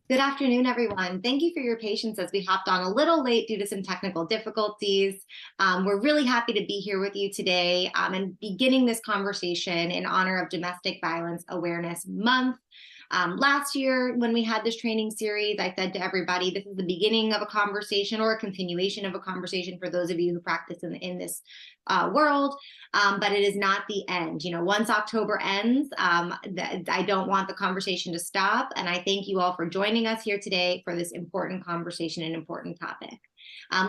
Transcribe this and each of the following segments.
Good afternoon, everyone. Thank you for your patience as we hopped on a little late due to some technical difficulties. We're really happy to be here with you today and beginning this conversation in honor of Domestic Violence Awareness Month. Last year, when we had this training series, I said to everybody, this is the beginning of a conversation or a continuation of a conversation for those of you who practice in this world, but it is not the end. You know, once October ends, I don't want the conversation to stop. And I thank you all for joining us here today for this important conversation and important topic.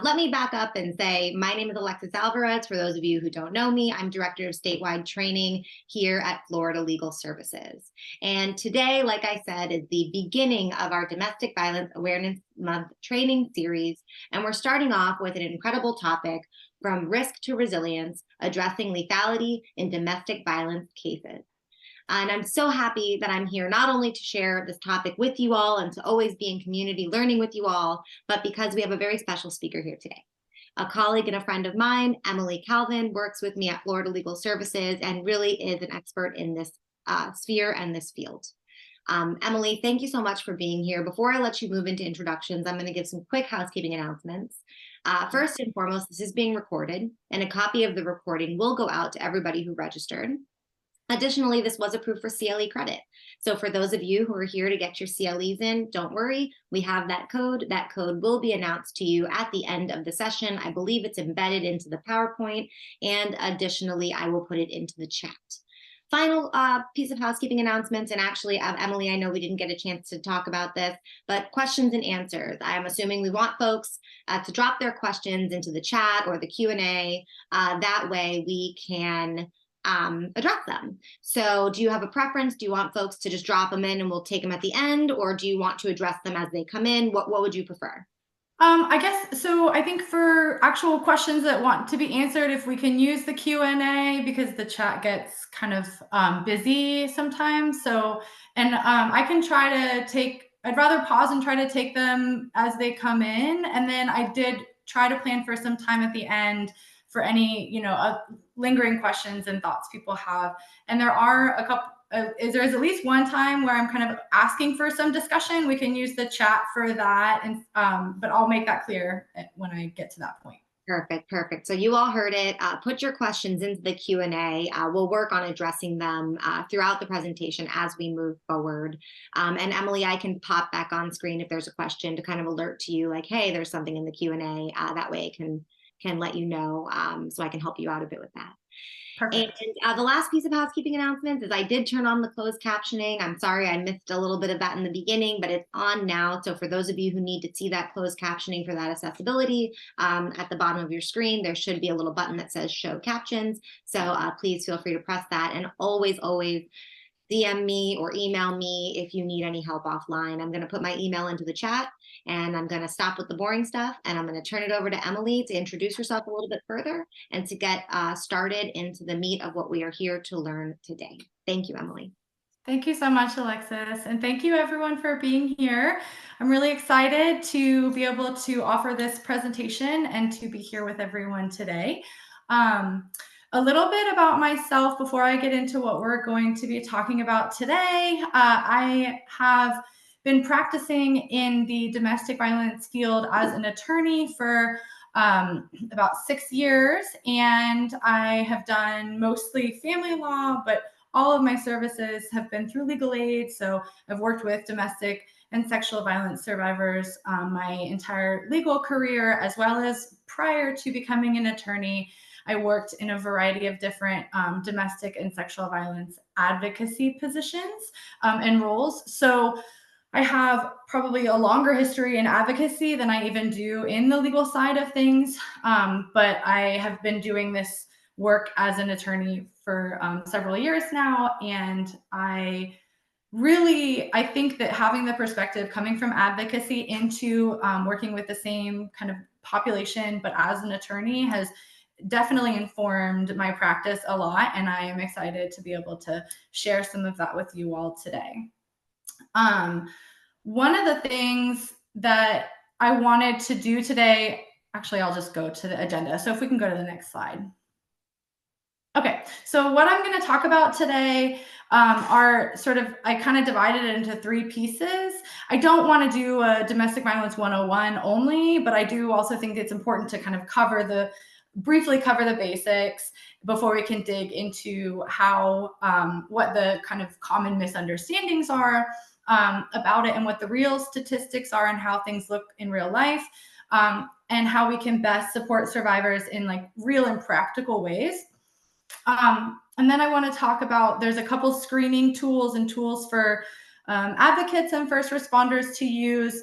Let me back up and say, my name is Alexis Alvarez. For those of you who don't know me, I'm Director of Statewide Training here at Florida Legal Services. And today, like I said, is the beginning of our Domestic Violence Awareness Month training series. And we're starting off with an incredible topic, from risk to resilience, addressing lethality in domestic violence cases. And I'm so happy that I'm here not only to share this topic with you all and to always be in community learning with you all, but because we have a very special speaker here today. A colleague and a friend of mine, Emily Calvin, works with me at Florida Legal Services and really is an expert in this sphere and this field. Emily, thank you so much for being here. Before I let you move into introductions, I'm going to give some quick housekeeping announcements. First and foremost, this is being recorded, and a copy of the recording will go out to everybody who registered. Additionally, this was approved for CLE credit. So for those of you who are here to get your CLEs in, don't worry, we have that code. That code will be announced to you at the end of the session. I believe it's embedded into the PowerPoint, and additionally, I will put it into the chat. Final piece of housekeeping announcements, and actually, Emily, I know we didn't get a chance to talk about this, but questions and answers. I'm assuming we want folks to drop their questions into the chat or the Q&A. That way we can address them. So do you have a preference? Do you want folks to just drop them in and we'll take them at the end, or do you want to address them as they come in? What would you prefer? I guess so. I think for actual questions that want to be answered, if we can use the Q&A, because the chat gets kind of busy sometimes. So, and I can try to take, I'd rather pause and try to take them as they come in. And then I did try to plan for some time at the end for any, lingering questions and thoughts people have. And there are a couple, there's at least one time where I'm kind of asking for some discussion. We can use the chat for that, and but I'll make that clear when I get to that point. Perfect. So you all heard it. Put your questions into the Q&A. We'll work on addressing them throughout the presentation as we move forward. And Emily, I can pop back on screen if there's a question to kind of alert to you, like, hey, there's something in the Q&A. That way I can let you know, so I can help you out a bit with that. Perfect. And the last piece of housekeeping announcements is I did turn on the closed captioning. I'm sorry I missed a little bit of that in the beginning, but it's on now. So for those of you who need to see that closed captioning for that accessibility, at the bottom of your screen, there should be a little button that says show captions. So please feel free to press that, and always DM me or email me if you need any help offline. I'm going to put my email into the chat, and I'm going to stop with the boring stuff, and I'm going to turn it over to Emily to introduce herself a little bit further and to get started into the meat of what we are here to learn today. Thank you, Emily. Thank you so much, Alexis. And thank you everyone for being here. I'm really excited to be able to offer this presentation and to be here with everyone today. A little bit about myself before I get into what we're going to be talking about today. I have been practicing in the domestic violence field as an attorney for about 6 years, and I have done mostly family law, but all of my services have been through legal aid. So I've worked with domestic and sexual violence survivors my entire legal career, as well as prior to becoming an attorney. I worked in a variety of different domestic and sexual violence advocacy positions and roles. So I have probably a longer history in advocacy than I even do in the legal side of things. But I have been doing this work as an attorney for several years now. And I think that having the perspective coming from advocacy into working with the same kind of population, but as an attorney, has definitely informed my practice a lot. And I am excited to be able to share some of that with you all today. One of the things that I wanted to do today, actually, I'll just go to the agenda. So if we can go to the next slide. Okay, so what I'm going to talk about today are sort of, I kind of divided it into 3 pieces. I don't want to do a domestic violence 101 only, but I do also think it's important to kind of briefly cover the basics before we can dig into how, what the kind of common misunderstandings are about it, and what the real statistics are, and how things look in real life, and how we can best support survivors in like real and practical ways. And then I want to talk about, there's a couple screening tools and tools for advocates and first responders to use.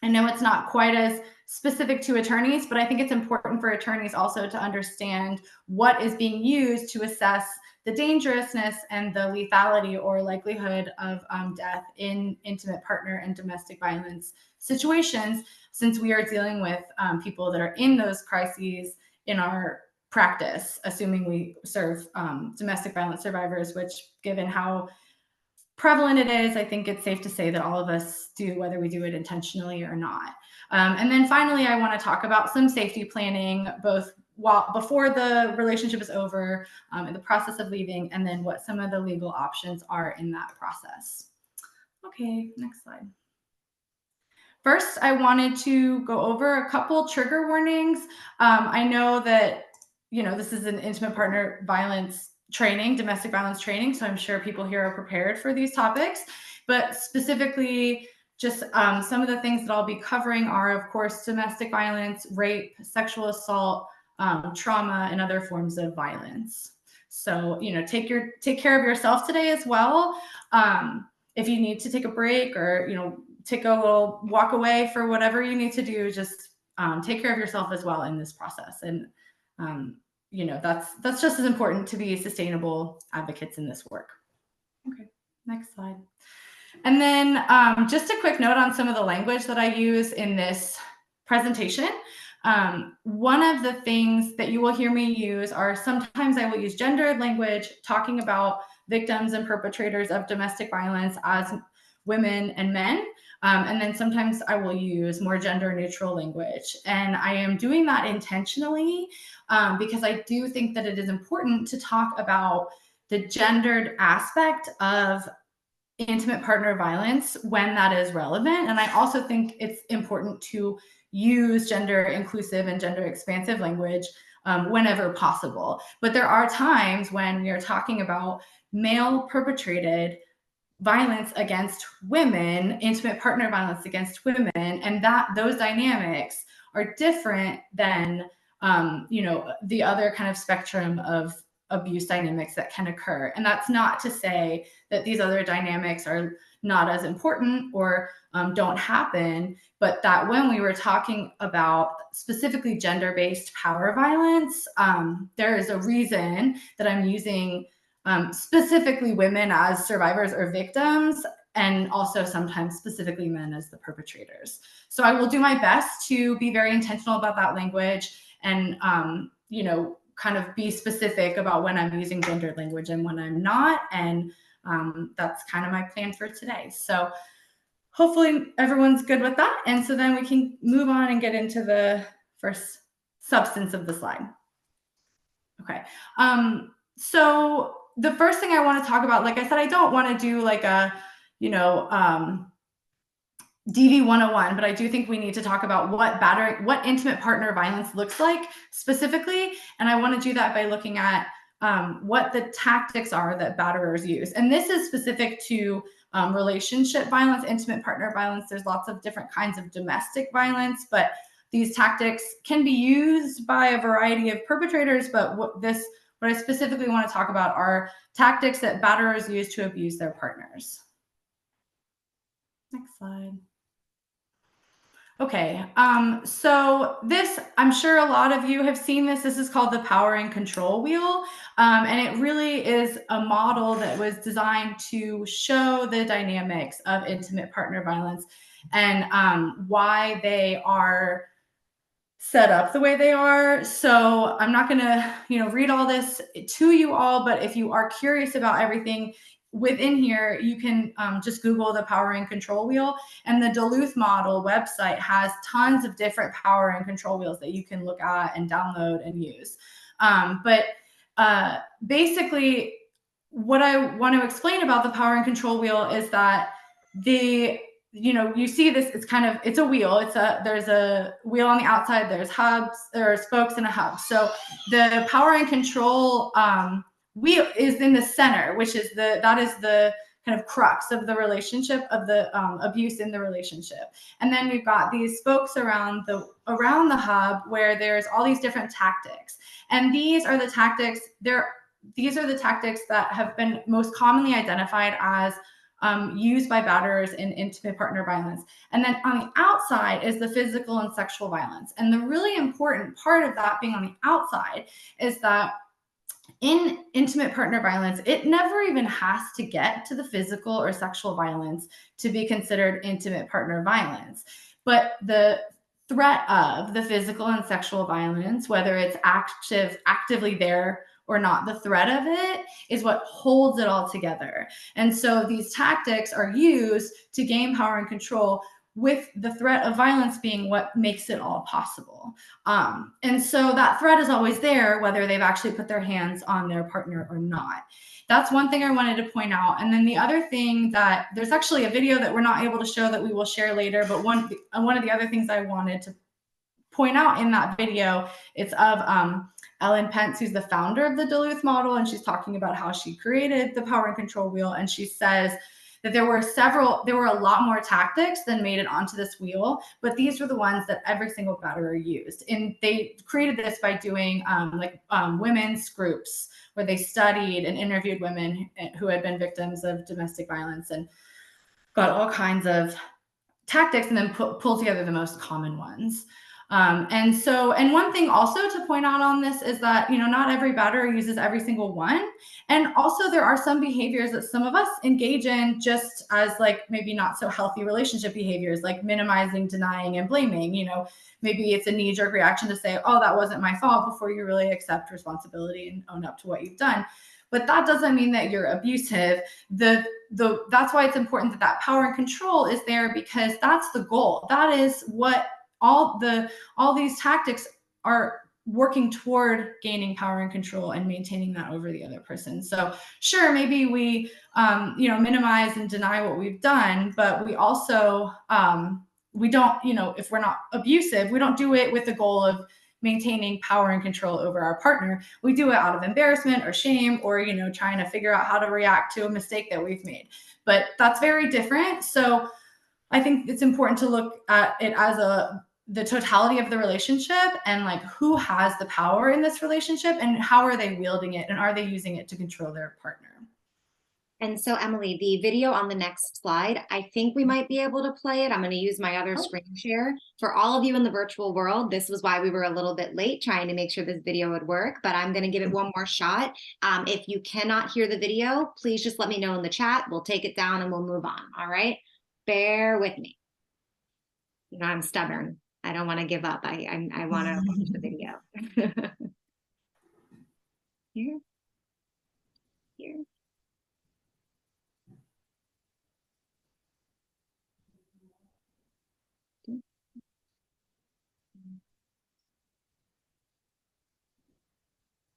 I know it's not quite as specific to attorneys, but I think it's important for attorneys also to understand what is being used to assess the dangerousness and the lethality or likelihood of death in intimate partner and domestic violence situations, since we are dealing with people that are in those crises in our practice, assuming we serve domestic violence survivors, which, given how prevalent it is, I think it's safe to say that all of us do, whether we do it intentionally or not. And then finally, I want to talk about some safety planning, both before the relationship is over, in the process of leaving, and then what some of the legal options are in that process. Okay, next slide. First, I wanted to go over a couple trigger warnings. I know that, this is an intimate partner violence training, domestic violence training, so I'm sure people here are prepared for these topics. But specifically, just some of the things that I'll be covering are, of course, domestic violence, rape, sexual assault, trauma, and other forms of violence. So, take care of yourself today as well. If you need to take a break, or take a little walk away for whatever you need to do, just take care of yourself as well in this process. And that's just as important to be sustainable advocates in this work. Okay, next slide. And then just a quick note on some of the language that I use in this presentation. One of the things that you will hear me use are, sometimes I will use gendered language, talking about victims and perpetrators of domestic violence as women and men. And then sometimes I will use more gender neutral language. And I am doing that intentionally because I do think that it is important to talk about the gendered aspect of intimate partner violence when that is relevant. And I also think it's important to use gender inclusive and gender expansive language whenever possible. But there are times when we are talking about male perpetrated violence against women, intimate partner violence against women, and that those dynamics are different than the other kind of spectrum of abuse dynamics that can occur. And that's not to say that these other dynamics are not as important or don't happen, but that when we were talking about specifically gender-based power violence, there is a reason that I'm using specifically women as survivors or victims, and also sometimes specifically men as the perpetrators. So I will do my best to be very intentional about that language, and kind of be specific about when I'm using gendered language and when I'm not. And that's kind of my plan for today. So hopefully everyone's good with that. And so then we can move on and get into the first substance of the slide. Okay. So the first thing I want to talk about, like I said, I don't want to do like a, DV 101, but I do think we need to talk about what intimate partner violence looks like specifically. And I want to do that by looking at what the tactics are that batterers use. And this is specific to relationship violence, intimate partner violence. There's lots of different kinds of domestic violence, but these tactics can be used by a variety of perpetrators. But what I specifically want to talk about are tactics that batterers use to abuse their partners. Next slide. Okay, so this, I'm sure a lot of you have seen this. This is called the power and control wheel. And it really is a model that was designed to show the dynamics of intimate partner violence and why they are set up the way they are. So I'm not going to, read all this to you all, but if you are curious about everything within here, you can just Google the power and control wheel, and the Duluth model website has tons of different power and control wheels that you can look at and download and use. But basically, what I want to explain about the power and control wheel is that you see this, it's a wheel. There's a wheel on the outside, there's hubs, there are spokes and a hub. So the power and control wheel is in the center, which is that is the kind of crux of the relationship, of the abuse in the relationship. And then we've got these spokes around the hub where there's all these different tactics. And these are the tactics that have been most commonly identified as used by batterers in intimate partner violence. And then on the outside is the physical and sexual violence. And the really important part of that being on the outside is that in intimate partner violence, it never even has to get to the physical or sexual violence to be considered intimate partner violence. But the threat of the physical and sexual violence, whether it's actively there or not, the threat of it is what holds it all together. And so these tactics are used to gain power and control, with the threat of violence being what makes it all possible. And so that threat is always there, whether they've actually put their hands on their partner or not. That's one thing I wanted to point out. And then the other thing, that there's actually a video that we're not able to show that we will share later, but one of the other things I wanted to point out in that video, it's of Ellen Pence, who's the founder of the Duluth model, and she's talking about how she created the power and control wheel. And she says that there were a lot more tactics than made it onto this wheel, but these were the ones that every single batterer used. And they created this by doing women's groups where they studied and interviewed women who had been victims of domestic violence and got all kinds of tactics, and then pull together the most common ones. And one thing also to point out on this is that, not every batterer uses every single one. And also there are some behaviors that some of us engage in just as maybe not so healthy relationship behaviors, like minimizing, denying, and blaming. Maybe it's a knee-jerk reaction to say, oh, that wasn't my fault, before you really accept responsibility and own up to what you've done. But that doesn't mean that you're abusive. That's why it's important that power and control is there, because that's the goal. That is what all these tactics are working toward: gaining power and control and maintaining that over the other person. So sure, maybe we minimize and deny what we've done, but we also we don't, if we're not abusive, we don't do it with the goal of maintaining power and control over our partner. We do it out of embarrassment or shame, or trying to figure out how to react to a mistake that we've made. But that's very different. So I think it's important to look at it as the totality of the relationship, and who has the power in this relationship, and how are they wielding it, and are they using it to control their partner. And so, Emily, the video on the next slide, I think we might be able to play it. I'm going to use my other screen share. For all of you in the virtual world, this was why we were a little bit late trying to make sure this video would work, but I'm going to give it one more shot. If you cannot hear the video, please just let me know in the chat. We'll take it down and we'll move on. All right? Bear with me. I'm stubborn. I don't want to give up. I want to watch the video. Here.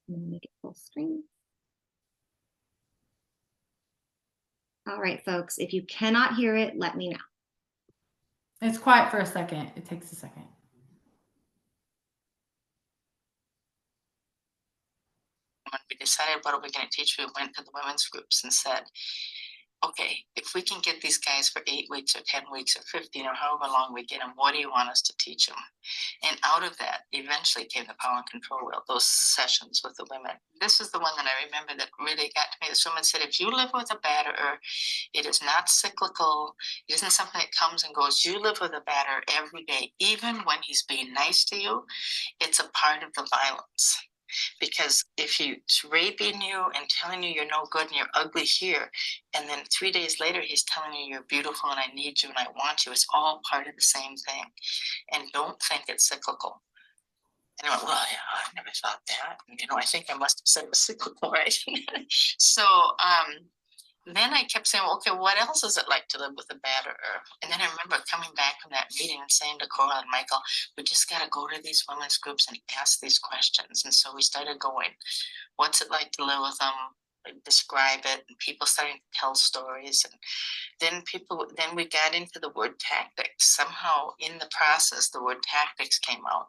I'm going to make it full screen. All right, folks, if you cannot hear it, let me know. It's quiet for a second. It takes a second. When we decided what are we going to teach, we went to the women's groups and said, okay, if we can get these guys for 8 weeks or 10 weeks or 15 or however long we get them, what do you want us to teach them? And out of that eventually came the power and control wheel, those sessions with the women. This is the one that I remember that really got to me. This woman said, if you live with a batterer, it is not cyclical. It isn't something that comes and goes. You live with a batterer every day, even when he's being nice to you. It's a part of the violence. Because if he's raping you and telling you you're no good and you're ugly here, and then 3 days later he's telling you you're beautiful and I need you and I want you, it's all part of the same thing. And don't think it's cyclical. And I went, well, yeah, I never thought that. And, I think I must have said it was cyclical, right? So then I kept saying, well, okay, what else is it like to live with a batterer? And then I remember coming back from that meeting and saying to Cora and Michael, we just got to go to these women's groups and ask these questions. And so we started going, what's it like to live with them? describe it, and people starting to tell stories. And then we got into the word tactics. Somehow in the process, the word tactics came out,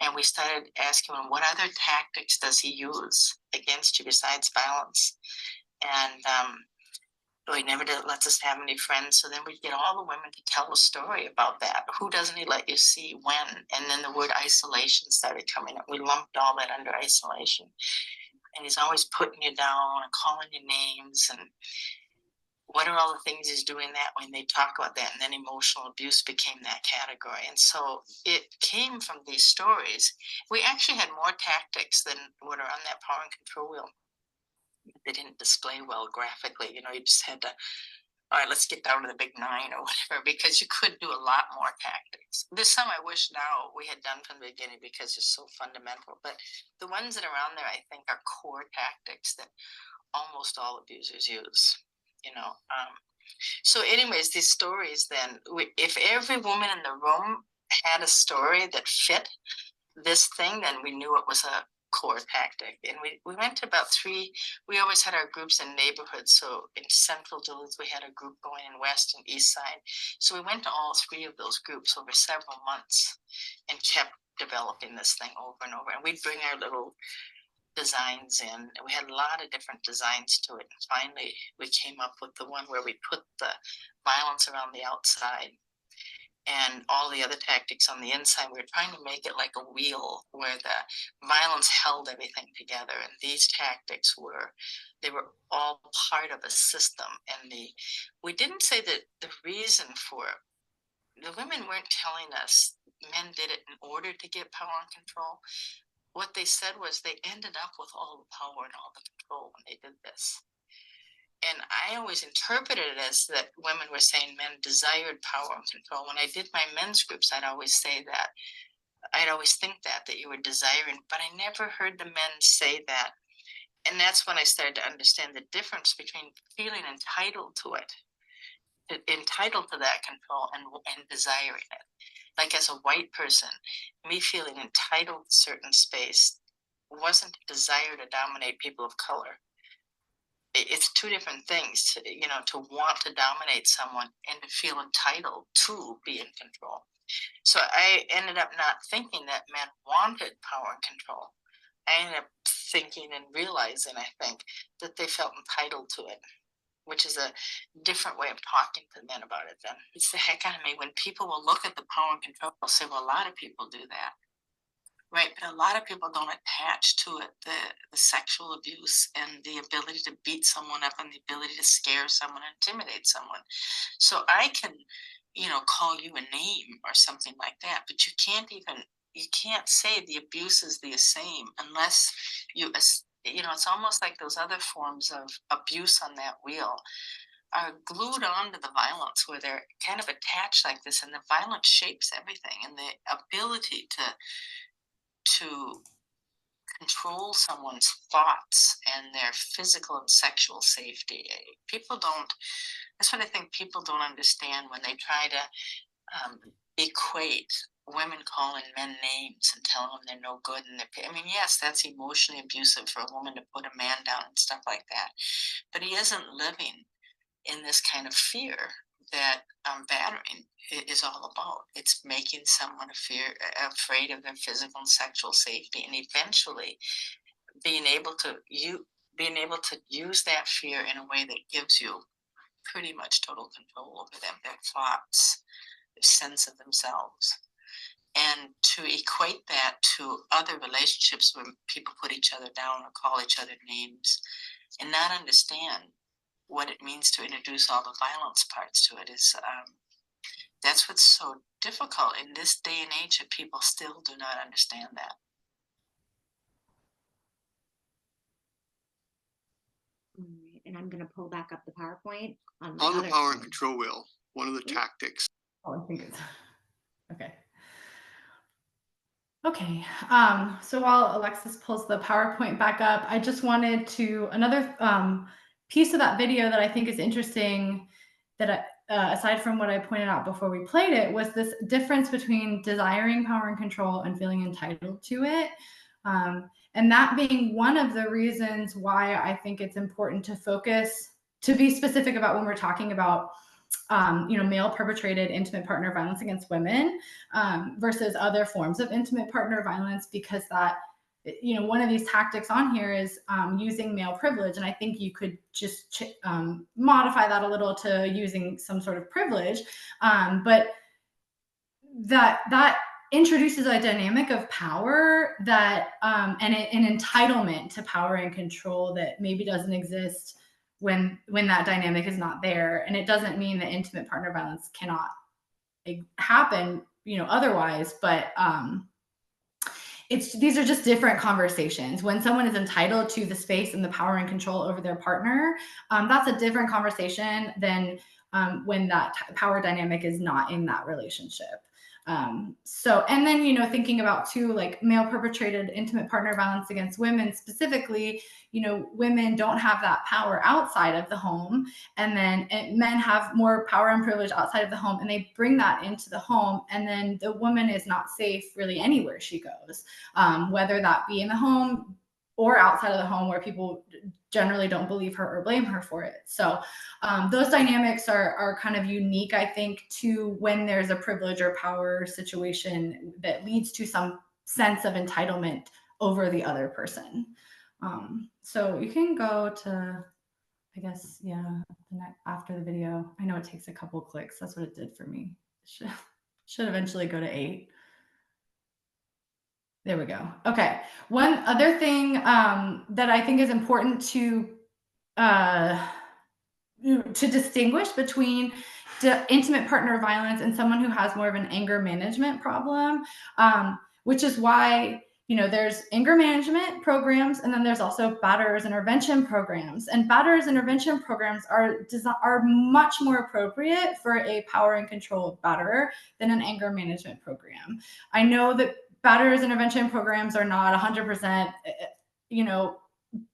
and we started asking him, what other tactics does he use against you besides violence? And he never lets us have any friends. So then we get all the women to tell a story about that. Who doesn't he let you see, when? And then the word isolation started coming up. We lumped all that under isolation. And he's always putting you down and calling you names. And what are all the things he's doing that when they talk about that? And then emotional abuse became that category. And so it came from these stories. We actually had more tactics than what are on that power and control wheel. They didn't display well graphically. You just had to, all right, let's get down to the big 9 or whatever, because you could do a lot more tactics. There's some I wish now we had done from the beginning because they're so fundamental. But the ones that are on there, I think, are core tactics that almost all abusers use. So anyways, these stories then, if every woman in the room had a story that fit this thing, then we knew it was a core tactic. And we went to about 3. We always had our groups in neighborhoods. So in central Duluth, we had a group going in west and east side. So we went to all 3 of those groups over several months and kept developing this thing over and over. And we'd bring our little designs in, and we had a lot of different designs to it. And finally, we came up with the one where we put the violence around the outside and all the other tactics on the inside. We were trying to make it like a wheel where the violence held everything together. And these tactics were all part of a system. And we didn't say that the reason for it, the women weren't telling us men did it in order to get power and control. What they said was they ended up with all the power and all the control when they did this. And I always interpreted it as that women were saying men desired power and control. When I did my men's groups, I'd always say that. I'd always think that you were desiring, but I never heard the men say that. And that's when I started to understand the difference between feeling entitled to it, entitled to that control, and desiring it. Like as a white person, me feeling entitled to certain space wasn't a desire to dominate people of color. It's 2 different things, to want to dominate someone and to feel entitled to be in control. So I ended up not thinking that men wanted power and control. I ended up thinking and realizing, I think, that they felt entitled to it, which is a different way of talking to men about it then. It's the heck out of me when people will look at the power and control and say, well, a lot of people do that. Right, but a lot of people don't attach to it the sexual abuse and the ability to beat someone up and the ability to scare someone, intimidate someone. So I can, call you a name or something like that, but you can't say the abuse is the same unless it's almost like those other forms of abuse on that wheel are glued onto the violence, where they're kind of attached like this, and the violence shapes everything, and the ability to control someone's thoughts and their physical and sexual safety. That's what I think people don't understand when they try to equate women calling men names and telling them they're no good. Yes, that's emotionally abusive for a woman to put a man down and stuff like that. But he isn't living in this kind of fear that battering is all about. It's making someone afraid of their physical and sexual safety, and eventually being able to use that fear in a way that gives you pretty much total control over them, their thoughts, their sense of themselves. And to equate that to other relationships where people put each other down or call each other names and not understand what it means to introduce all the violence parts to it is that's what's so difficult in this day and age, that people still do not understand that. And I'm going to pull back up the PowerPoint on the power and control wheel. One of the tactics. Oh, I think it's okay. Okay, so while Alexis pulls the PowerPoint back up, I just wanted to, another piece of that video that I think is interesting, that aside from what I pointed out before we played it, was this difference between desiring power and control and feeling entitled to it. And And that being one of the reasons why I think it's important to focus, to be specific about when we're talking about male perpetrated intimate partner violence against women versus other forms of intimate partner violence, because that, one of these tactics on here is using male privilege. And I think you could just modify that a little to using some sort of privilege. But that introduces a dynamic of power that and an entitlement to power and control that maybe doesn't exist when that dynamic is not there. And it doesn't mean that intimate partner violence cannot happen, otherwise, but these are just different conversations. When someone is entitled to the space and the power and control over their partner, that's a different conversation than when that power dynamic is not in that relationship. And then, thinking about too, like male perpetrated intimate partner violence against women specifically, women don't have that power outside of the home. And then men have more power and privilege outside of the home, and they bring that into the home. And then the woman is not safe really anywhere she goes, whether that be in the home or outside of the home, where people generally don't believe her or blame her for it. So those dynamics are kind of unique, I think, to when there's a privilege or power situation that leads to some sense of entitlement over the other person. So you can go to, I guess, after the video. I know it takes a couple clicks. That's what it did for me. Should eventually go to 8. There we go. Okay. One other thing that I think is important to distinguish between the intimate partner violence and someone who has more of an anger management problem, which is why, there's anger management programs, and then there's also batterers intervention programs. And batterers intervention programs are much more appropriate for a power and control batterer than an anger management program. I know that batterers intervention programs are not 100%,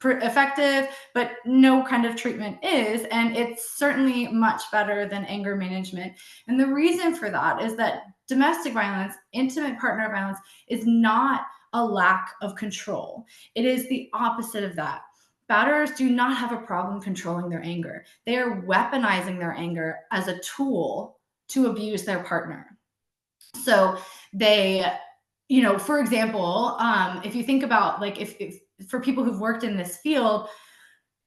effective, but no kind of treatment is, and it's certainly much better than anger management. And the reason for that is that domestic violence, intimate partner violence, is not a lack of control. It is the opposite of that. Batterers do not have a problem controlling their anger. They are weaponizing their anger as a tool to abuse their partner. So they, for example, if you think about, like, if for people who've worked in this field,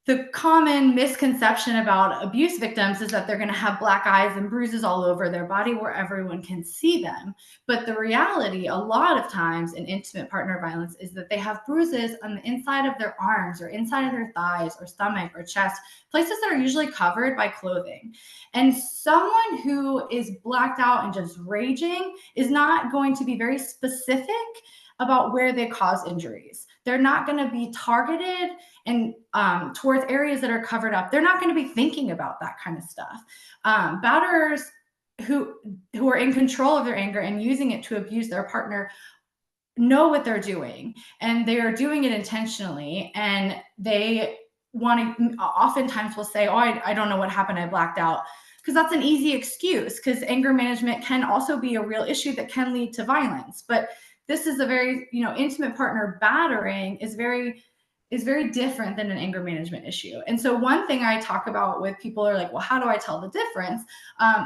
the common misconception about abuse victims is that they're going to have black eyes and bruises all over their body where everyone can see them. But the reality, a lot of times in intimate partner violence, is that they have bruises on the inside of their arms or inside of their thighs or stomach or chest, places that are usually covered by clothing. And someone who is blacked out and just raging is not going to be very specific about where they cause injuries. They're not going to be targeted and towards areas that are covered up. They're not going to be thinking about that kind of stuff. Batterers who are in control of their anger and using it to abuse their partner know what they're doing, and they are doing it intentionally. And they oftentimes will say, "Oh, I don't know what happened. I blacked out." Because that's an easy excuse, because anger management can also be a real issue that can lead to violence. But this is a very, intimate partner battering is very different than an anger management issue. And so one thing I talk about with people are like, well, how do I tell the difference?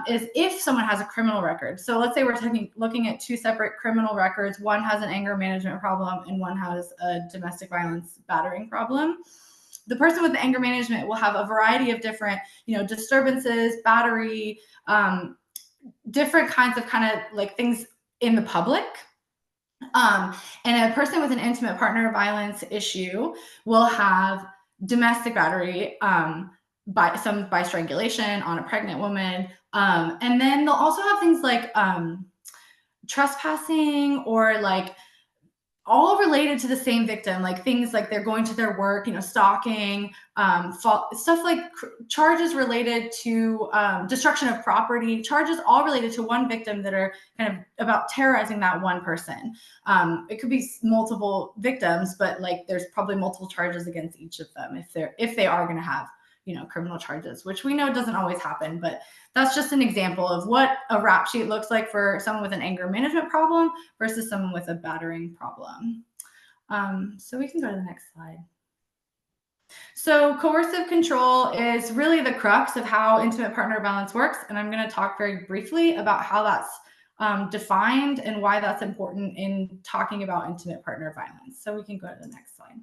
Is if someone has a criminal record. So let's say we're looking at 2 separate criminal records. One has an anger management problem and one has a domestic violence battering problem. The person with the anger management will have a variety of different, disturbances, battery, different kinds of kind of like things in the public. And a person with an intimate partner violence issue will have domestic battery by strangulation on a pregnant woman. And then they'll also have things like trespassing, or like all related to the same victim, like things like they're going to their work, stalking, stuff like charges related to destruction of property, charges all related to one victim that are kind of about terrorizing that one person. It could be multiple victims, but like there's probably multiple charges against each of them if they are going to have criminal charges, which we know doesn't always happen. But that's just an example of what a rap sheet looks like for someone with an anger management problem versus someone with a battering problem. So we can go to the next slide. So coercive control is really the crux of how intimate partner violence works. And I'm going to talk very briefly about how that's defined and why that's important in talking about intimate partner violence. So we can go to the next slide.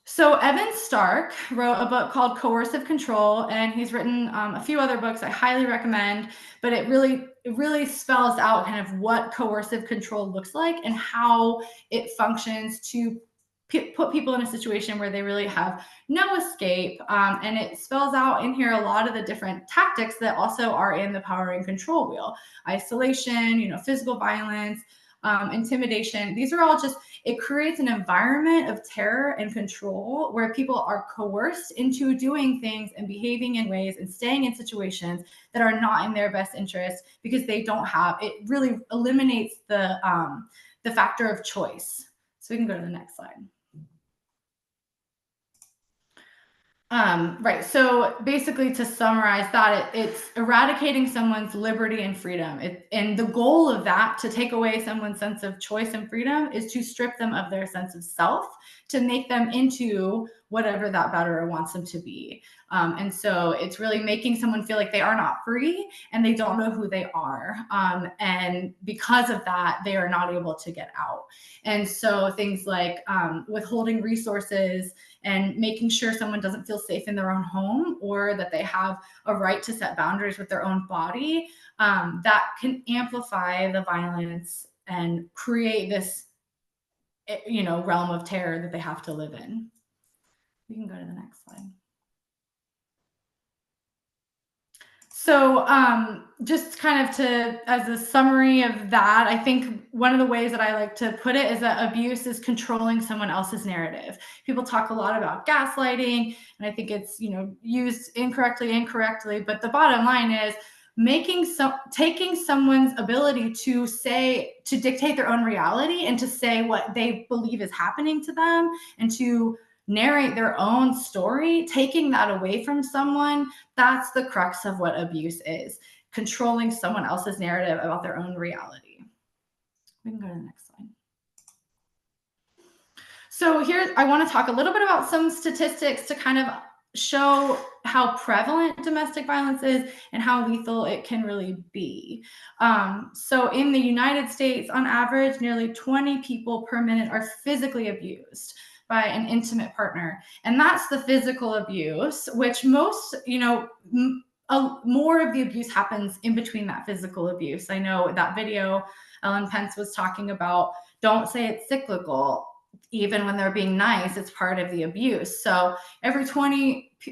So Evan Stark wrote a book called Coercive Control, and he's written a few other books I highly recommend, but it really spells out kind of what coercive control looks like and how it functions to put people in a situation where they really have no escape. And it spells out in here a lot of the different tactics that also are in the power and control wheel: isolation, physical violence, intimidation. These are all just, it creates an environment of terror and control where people are coerced into doing things and behaving in ways and staying in situations that are not in their best interest because they don't have, it really eliminates the factor of choice. So we can go to the next slide. Right. So basically, to summarize that, it's eradicating someone's liberty and freedom. And the goal of that, to take away someone's sense of choice and freedom, is to strip them of their sense of self, to make them into whatever that batterer wants them to be. And so it's really making someone feel like they are not free and they don't know who they are. And because of that, they are not able to get out. And so things like withholding resources and making sure someone doesn't feel safe in their own home, or that they have a right to set boundaries with their own body, that can amplify the violence and create this, realm of terror that they have to live in. We can go to the next slide. So just kind of as a summary of that, I think one of the ways that I like to put it is that abuse is controlling someone else's narrative. People talk a lot about gaslighting, and I think it's, used incorrectly, but the bottom line is taking someone's ability to dictate their own reality and to say what they believe is happening to them and to narrate their own story, taking that away from someone. That's the crux of what abuse is: controlling someone else's narrative about their own reality. We can go to the next slide. So here, I want to talk a little bit about some statistics to kind of show how prevalent domestic violence is and how lethal it can really be. So in the United States, on average, nearly 20 people per minute are physically abused by an intimate partner. And that's the physical abuse, which most, more of the abuse happens in between that physical abuse. I know that video Ellen Pence was talking about, don't say it's cyclical. Even when they're being nice, it's part of the abuse. So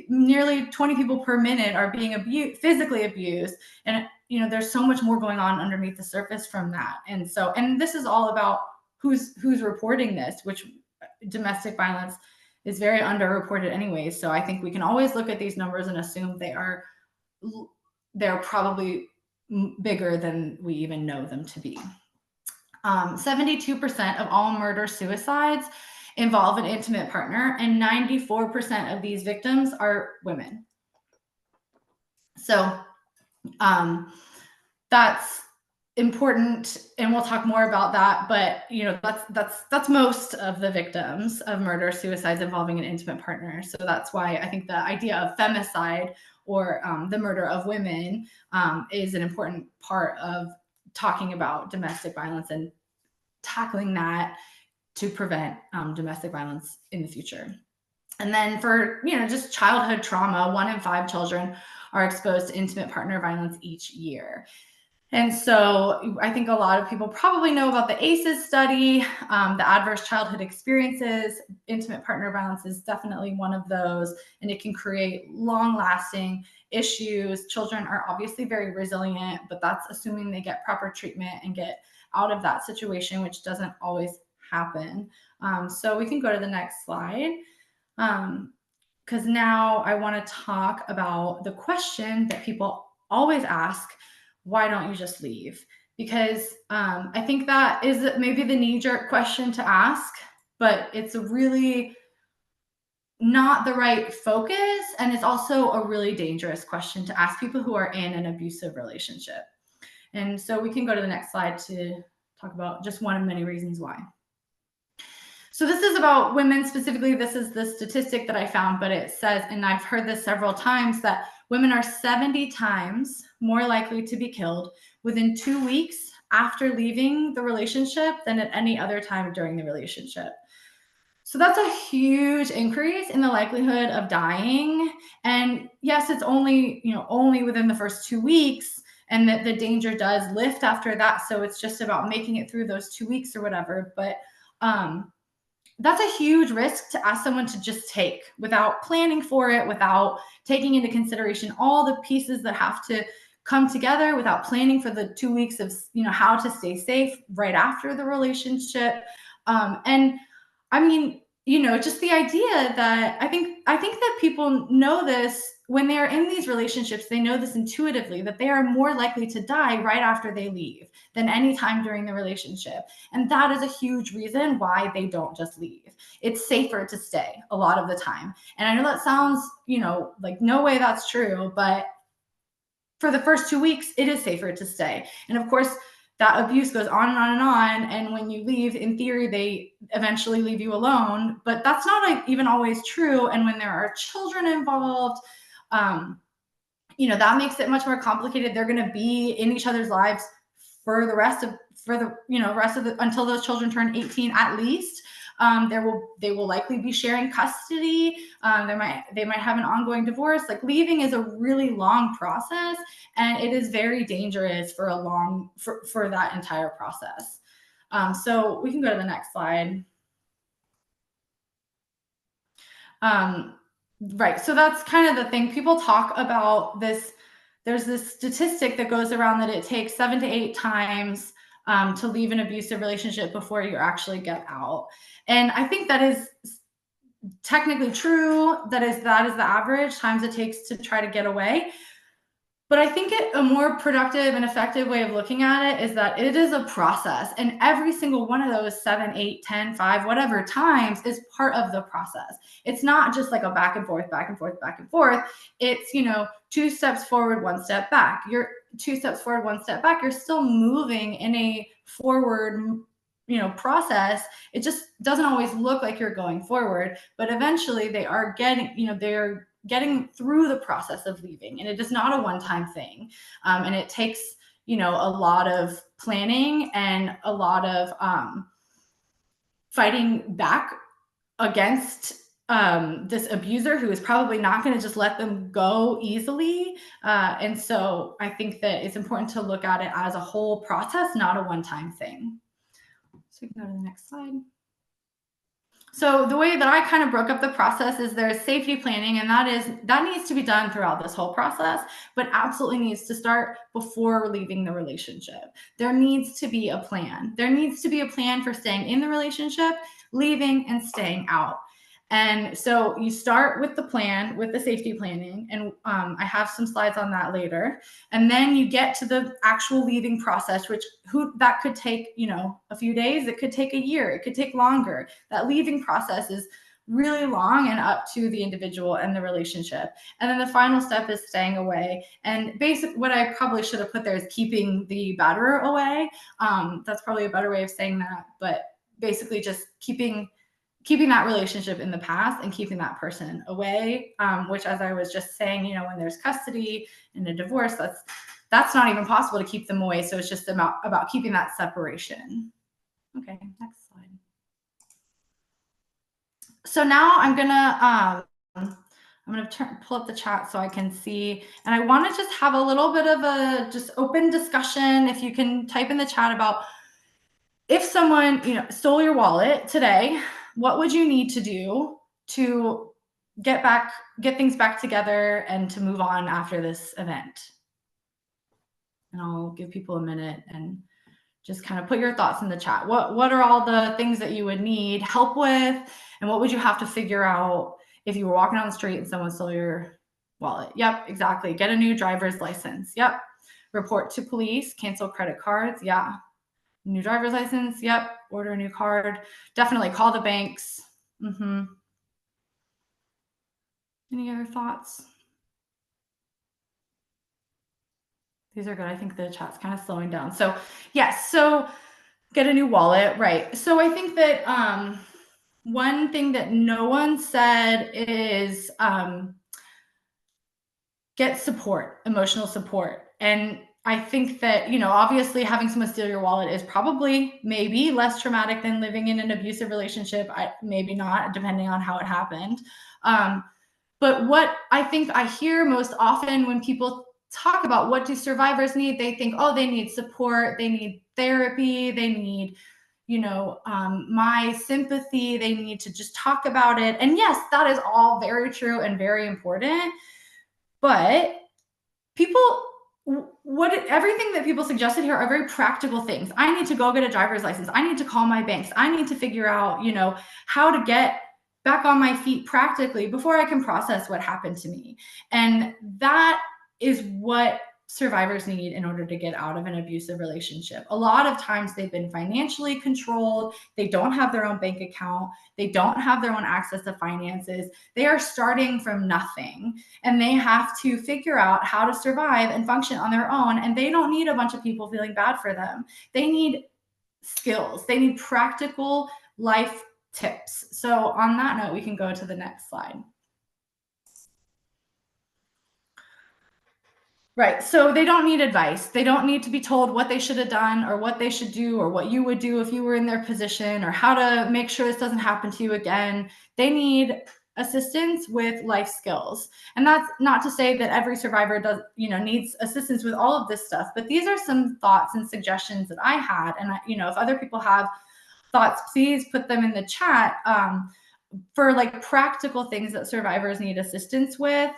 nearly 20 people per minute are being physically abused. And, there's so much more going on underneath the surface from that. And this is all about who's reporting this, which domestic violence is very underreported anyway. So I think we can always look at these numbers and assume they're probably bigger than we even know them to be. 72% of all murder-suicides involve an intimate partner, and 94% of these victims are women. So that's important, and we'll talk more about that. But that's most of the victims of murder-suicides involving an intimate partner. So that's why I think the idea of femicide, or the murder of women, is an important part of talking about domestic violence and tackling that to prevent domestic violence in the future. And then for, just childhood trauma, 1 in 5 children are exposed to intimate partner violence each year. And so I think a lot of people probably know about the ACEs study, the adverse childhood experiences. Intimate partner violence is definitely one of those, and it can create long-lasting issues. Children are obviously very resilient, but that's assuming they get proper treatment and get out of that situation, which doesn't always happen. So we can go to the next slide, because now I want to talk about the question that people always ask: why don't you just leave? Because I think that is maybe the knee-jerk question to ask, but it's really not the right focus. And it's also a really dangerous question to ask people who are in an abusive relationship. And so we can go to the next slide to talk about just one of many reasons why. So this is about women specifically. This is the statistic that I found, but it says, and I've heard this several times, that women are 70 times more likely to be killed within 2 weeks after leaving the relationship than at any other time during the relationship. So that's a huge increase in the likelihood of dying. And yes, it's only within the first 2 weeks, and that the danger does lift after that. So it's just about making it through those 2 weeks or whatever. But that's a huge risk to ask someone to just take without planning for it, without taking into consideration all the pieces that have to come together, without planning for the 2 weeks of how to stay safe right after the relationship. And I mean, just the idea that I think that people know this when they're in these relationships. They know this intuitively, that they are more likely to die right after they leave than any time during the relationship. And that is a huge reason why they don't just leave. It's safer to stay a lot of the time. And I know that sounds, like no way that's true, but for the first 2 weeks, it is safer to stay. And of course, that abuse goes on and on and on. And when you leave, in theory, they eventually leave you alone. But that's not even always true. And when there are children involved, that makes it much more complicated. They're going to be in each other's lives for the rest of until those children turn 18 at least. They will likely be sharing custody. They might have an ongoing divorce. Like, leaving is a really long process, and it is very dangerous for that entire process. So we can go to the next slide. Right. So that's kind of the thing. People talk about this. There's this statistic that goes around that it takes 7 to 8 times to leave an abusive relationship before you actually get out. And I think that is technically true. That is the average times it takes to try to get away. But I think a more productive and effective way of looking at it is that it is a process. And every single one of those 7, 8, 10, 5, whatever times is part of the process. It's not just like a back and forth, back and forth, back and forth. It's, 2 steps forward, 1 step back. You're 2 steps forward, 1 step back. You're still moving in a forward, process. It just doesn't always look like you're going forward, but eventually they are they're getting through the process of leaving. And it is not a one-time thing. And it takes, a lot of planning and a lot of fighting back against this abuser who is probably not going to just let them go easily. And so I think that it's important to look at it as a whole process, not a one-time thing. So we can go to the next slide. So the way that I kind of broke up the process is there's safety planning, and that needs to be done throughout this whole process, but absolutely needs to start before leaving the relationship. There needs to be a plan. There needs to be a plan for staying in the relationship, leaving, and staying out. And so you start with the plan, with the safety planning, and I have some slides on that later. And then you get to the actual leaving process, that could take, a few days. It could take a year. It could take longer. That leaving process is really long and up to the individual and the relationship. And then the final step is staying away. And what I probably should have put there is keeping the batterer away. That's probably a better way of saying that. But basically just keeping that relationship in the past and keeping that person away, which, as I was just saying, when there's custody and a divorce, that's not even possible to keep them away. So it's just about keeping that separation. Okay, next slide. So now I'm gonna pull up the chat so I can see, and I want to just have a little bit of a just open discussion. If you can type in the chat about if someone stole your wallet today, what would you need to do to get things back together and to move on after this event? And I'll give people a minute and just kind of put your thoughts in the chat. What are all the things that you would need help with? And what would you have to figure out if you were walking down the street and someone stole your wallet? Yep, exactly. Get a new driver's license. Yep. Report to police, cancel credit cards. Yeah. New driver's license. Yep. Order a new card. Definitely call the banks. Any other thoughts? These are good. I think the chat's kind of slowing down. So yes. So Get a new wallet, right. So I think that one thing that no one said is get support, emotional support. And I think that, obviously having someone steal your wallet is probably maybe less traumatic than living in an abusive relationship. Maybe not, depending on how it happened. But what I think I hear most often when people talk about what do survivors need, they think, oh, they need support, they need therapy, they need, my sympathy, they need to just talk about it. And yes, that is all very true and very important. But everything that people suggested here are very practical things. I need to go get a driver's license. I need to call my banks. I need to figure out, how to get back on my feet practically before I can process what happened to me. And that is what survivors need in order to get out of an abusive relationship. A lot of times they've been financially controlled. They don't have their own bank account. They don't have their own access to finances. They are starting from nothing, and they have to figure out how to survive and function on their own. And they don't need a bunch of people feeling bad for them. They need skills. They need practical life tips. So on that note, we can go to the next slide. Right. So they don't need advice. They don't need to be told what they should have done or what they should do or what you would do if you were in their position or how to make sure this doesn't happen to you again. They need assistance with life skills. And that's not to say that every survivor needs assistance with all of this stuff, but these are some thoughts and suggestions that I had. And if other people have thoughts, please put them in the chat for like practical things that survivors need assistance with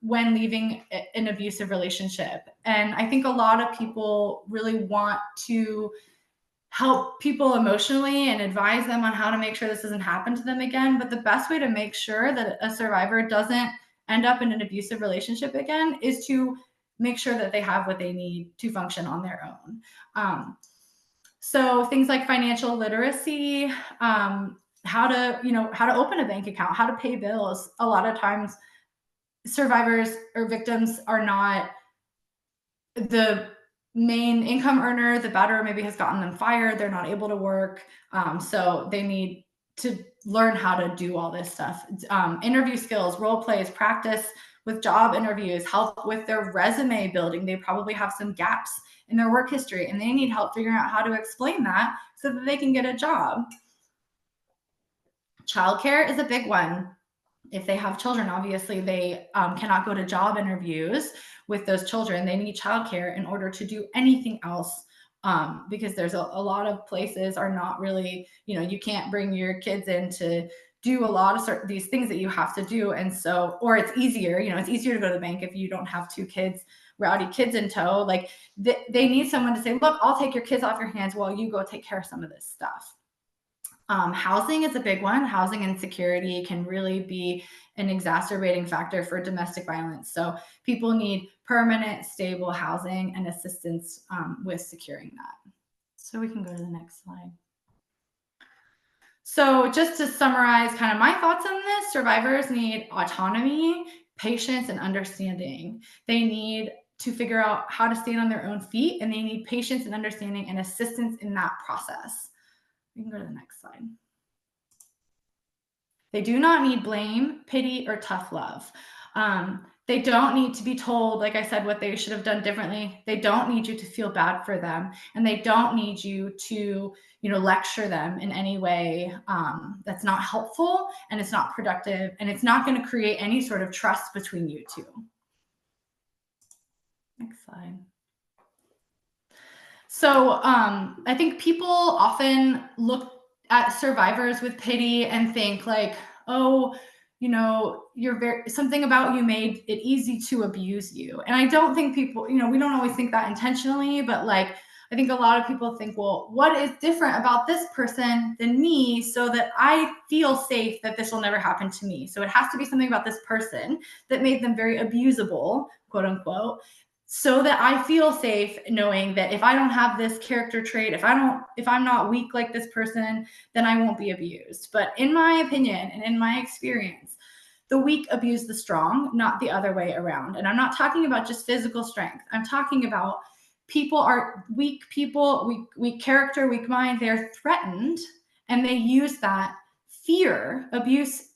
when leaving an abusive relationship. And I think a lot of people really want to help people emotionally and advise them on how to make sure this doesn't happen to them again. But the best way to make sure that a survivor doesn't end up in an abusive relationship again is to make sure that they have what they need to function on their own. So things like financial literacy, how to open a bank account, how to pay bills. A lot of times survivors or victims are not the main income earner. The batterer maybe has gotten them fired. They're not able to work. So they need to learn how to do all this stuff. Interview skills, role plays, practice with job interviews, help with their resume building. They probably have some gaps in their work history and they need help figuring out how to explain that so that they can get a job. Childcare is a big one. If they have children, obviously they cannot go to job interviews with those children. They need childcare in order to do anything else, because there's a lot of places are not really, you can't bring your kids in to do a lot of these things that you have to do. And so, or it's easier, it's easier to go to the bank if you don't have two rowdy kids in tow. Like they need someone to say, look, I'll take your kids off your hands while you go take care of some of this stuff. Housing is a big one. Housing insecurity can really be an exacerbating factor for domestic violence. So people need permanent, stable housing and assistance with securing that. So we can go to the next slide. So just to summarize kind of my thoughts on this, survivors need autonomy, patience, and understanding. They need to figure out how to stand on their own feet, and they need patience and understanding and assistance in that process. We can go to the next slide. They do not need blame, pity, or tough love. They don't need to be told, like I said, what they should have done differently. They don't need you to feel bad for them. And they don't need you to, lecture them in any way that's not helpful and it's not productive and it's not going to create any sort of trust between you two. Next slide. So I think people often look at survivors with pity and think like, oh, something about you made it easy to abuse you. And I don't think people, we don't always think that intentionally, but like, I think a lot of people think, well, what is different about this person than me so that I feel safe that this will never happen to me? So it has to be something about this person that made them very abusable, quote unquote, so that I feel safe knowing that if I don't have this character trait, if I'm not weak like this person, then I won't be abused. But in my opinion and in my experience, the weak abuse the strong, not the other way around. And I'm not talking about just physical strength. I'm talking about people are weak people, weak character, weak mind, they're threatened, and they use that fear. Abuse,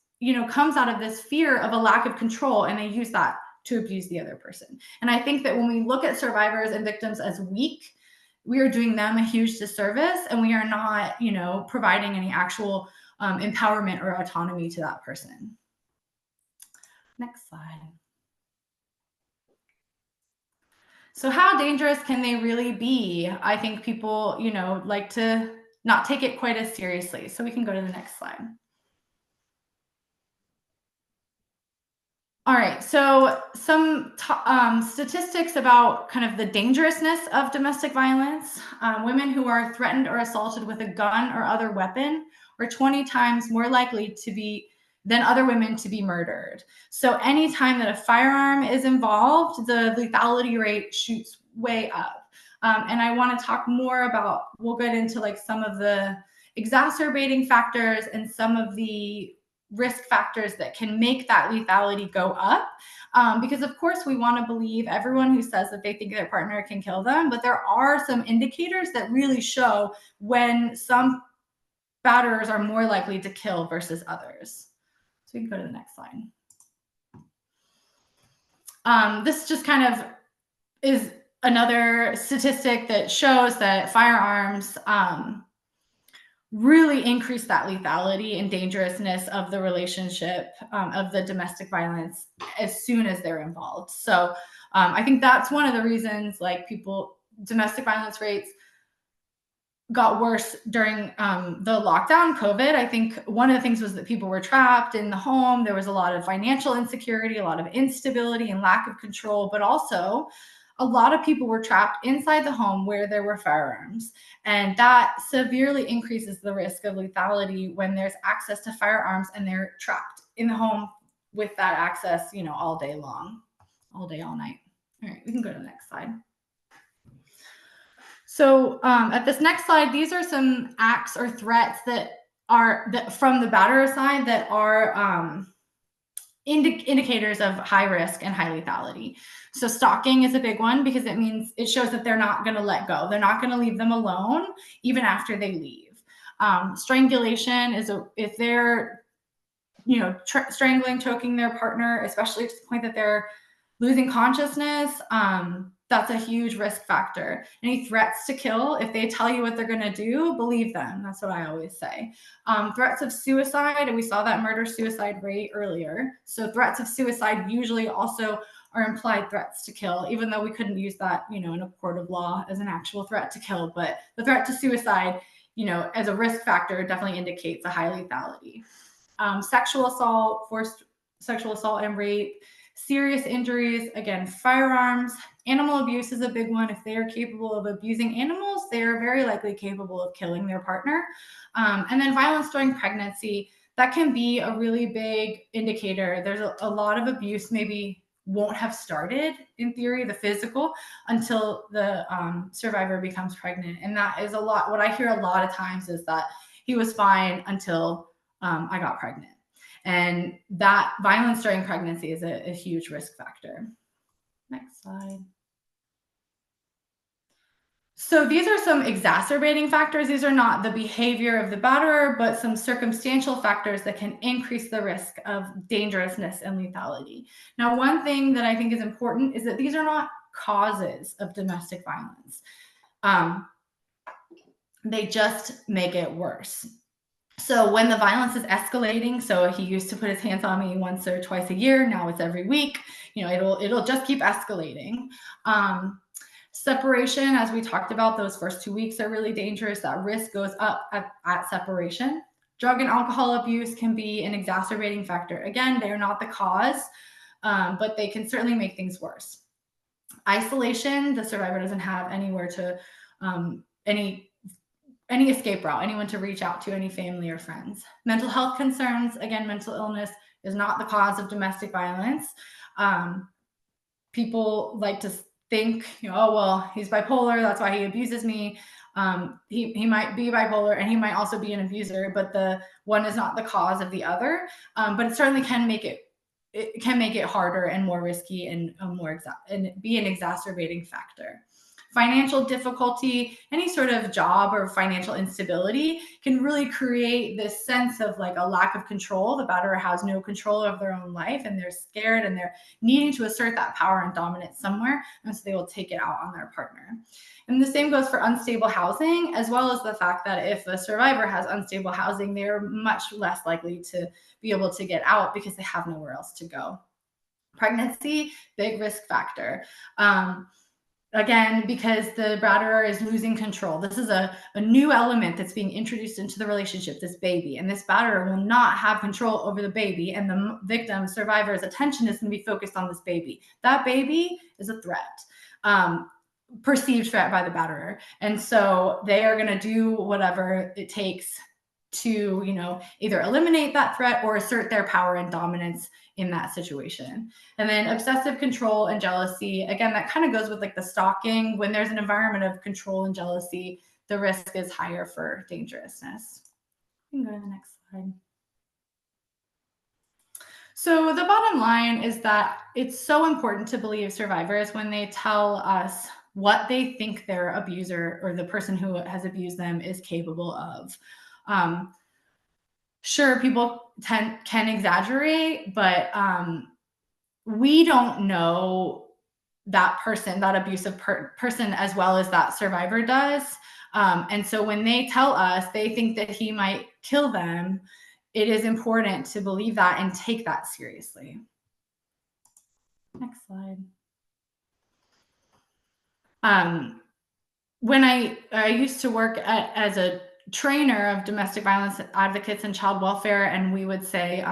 comes out of this fear of a lack of control, and they use that to abuse the other person. And I think that when we look at survivors and victims as weak, we are doing them a huge disservice, and we are not, providing any actual empowerment or autonomy to that person. Next slide. So how dangerous can they really be? I think people, like to not take it quite as seriously. So we can go to the next slide. All right, so some statistics about kind of the dangerousness of domestic violence. Women who are threatened or assaulted with a gun or other weapon are 20 times more likely than other women to be murdered. So anytime that a firearm is involved, the lethality rate shoots way up. And I want to talk more about, we'll get into like some of the exacerbating factors and some of the risk factors that can make that lethality go up. Because of course we want to believe everyone who says that they think their partner can kill them, but there are some indicators that really show when some batterers are more likely to kill versus others. So we can go to the next slide. This just kind of is another statistic that shows that firearms really increase that lethality and dangerousness of the relationship, of the domestic violence as soon as they're involved. So I think that's one of the reasons domestic violence rates got worse during the lockdown, COVID. I think one of the things was that people were trapped in the home. There was a lot of financial insecurity, a lot of instability and lack of control, but also a lot of people were trapped inside the home where there were firearms. And that severely increases the risk of lethality when there's access to firearms and they're trapped in the home with that access, all day long, all day, all night. All right, we can go to the next slide. So at this next slide, these are some acts or threats that from the batterer side that are indicators of high risk and high lethality. So stalking is a big one because it shows that they're not going to let go. They're not going to leave them alone even after they leave. Strangulation is if they're, strangling, choking their partner, especially to the point that they're losing consciousness. That's a huge risk factor. Any threats to kill, if they tell you what they're going to do, believe them. That's what I always say. Threats of suicide, and we saw that murder-suicide rate earlier. So threats of suicide usually also are implied threats to kill, even though we couldn't use that, in a court of law as an actual threat to kill. But the threat to suicide, as a risk factor, definitely indicates a high lethality. Sexual assault, forced sexual assault and rape, serious injuries, again, firearms. Animal abuse is a big one. If they are capable of abusing animals, they are very likely capable of killing their partner. And then violence during pregnancy, that can be a really big indicator. There's a lot of abuse maybe won't have started, in theory, the physical, until the survivor becomes pregnant. And that is what I hear a lot of times is that he was fine until I got pregnant. And that violence during pregnancy is a huge risk factor. Next slide. So these are some exacerbating factors. These are not the behavior of the batterer, but some circumstantial factors that can increase the risk of dangerousness and lethality. Now, one thing that I think is important is that these are not causes of domestic violence. They just make it worse. So when the violence is escalating, so he used to put his hands on me once or twice a year, now it's every week, it'll just keep escalating. Separation, as we talked about, those first 2 weeks are really dangerous. That risk goes up at separation. Drug and alcohol abuse can be an exacerbating factor. Again, they are not the cause, but they can certainly make things worse. Isolation, the survivor doesn't have anywhere to, any escape route, anyone to reach out to, any family or friends. Mental health concerns, again, mental illness is not the cause of domestic violence. People like to think, oh, well, he's bipolar, that's why he abuses me. He might be bipolar and he might also be an abuser, but the one is not the cause of the other. But it certainly can make it harder and more risky and be an exacerbating factor. financial difficulty, any sort of job or financial instability can really create this sense of like a lack of control. The batterer has no control of their own life, and they're scared, and they're needing to assert that power and dominance somewhere, and so they will take it out on their partner. And the same goes for unstable housing, as well as the fact that if a survivor has unstable housing, they're much less likely to be able to get out because they have nowhere else to go. Pregnancy, big risk factor. Again, because the batterer is losing control. This is a new element that's being introduced into the relationship, this baby. And this batterer will not have control over the baby. And the victim, survivor's attention is going to be focused on this baby. That baby is a threat, perceived threat by the batterer. And so they are going to do whatever it takes to, you know, either eliminate that threat or assert their power and dominance in that situation. And then obsessive control and jealousy, again, that kind of goes with like the stalking. When there's an environment of control and jealousy, the risk is higher for dangerousness. You can go to the next slide. So the bottom line is that it's so important to believe survivors when they tell us what they think their abuser or the person who has abused them is capable of. Sure, people can exaggerate, but we don't know that person, that abusive person, as well as that survivor does. And so when they tell us they think that he might kill them, it is important to believe that and take that seriously. Next slide. When I used to work as a trainer of domestic violence advocates and child welfare, and we would say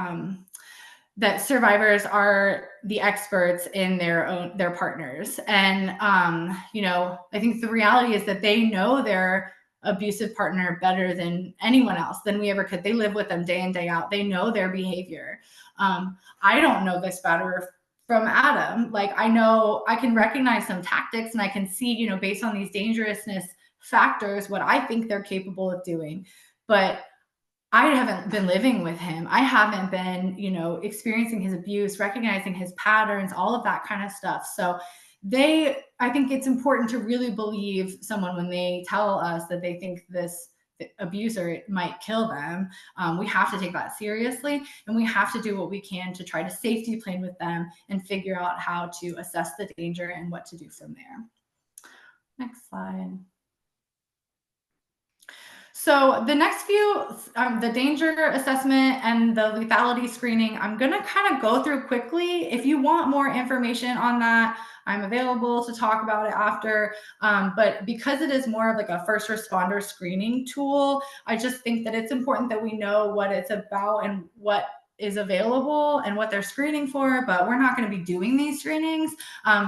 that survivors are the experts in their partners. And you know, I think the reality is that they know their abusive partner better than anyone else, than we ever could. They live with them day in, day out. They know their behavior. I don't know this batterer from Adam. Like, I know I can recognize some tactics, and I can see, you know, based on these dangerousness factors, what I think they're capable of doing. But I haven't been living with him. I haven't been, you know, experiencing his abuse, recognizing his patterns, all of that kind of stuff. So I think it's important to really believe someone when they tell us that they think this abuser might kill them. We have to take that seriously, and we have to do what we can to try to safety plan with them and figure out how to assess the danger and what to do from there. Next slide. So the next few, the danger assessment and the lethality screening, I'm going to kind of go through quickly. If you want more information on that, I'm available to talk about it after. But because it is more of like a first responder screening tool, I just think that it's important that we know what it's about and what is available and what they're screening for, but we're not going to be doing these screenings.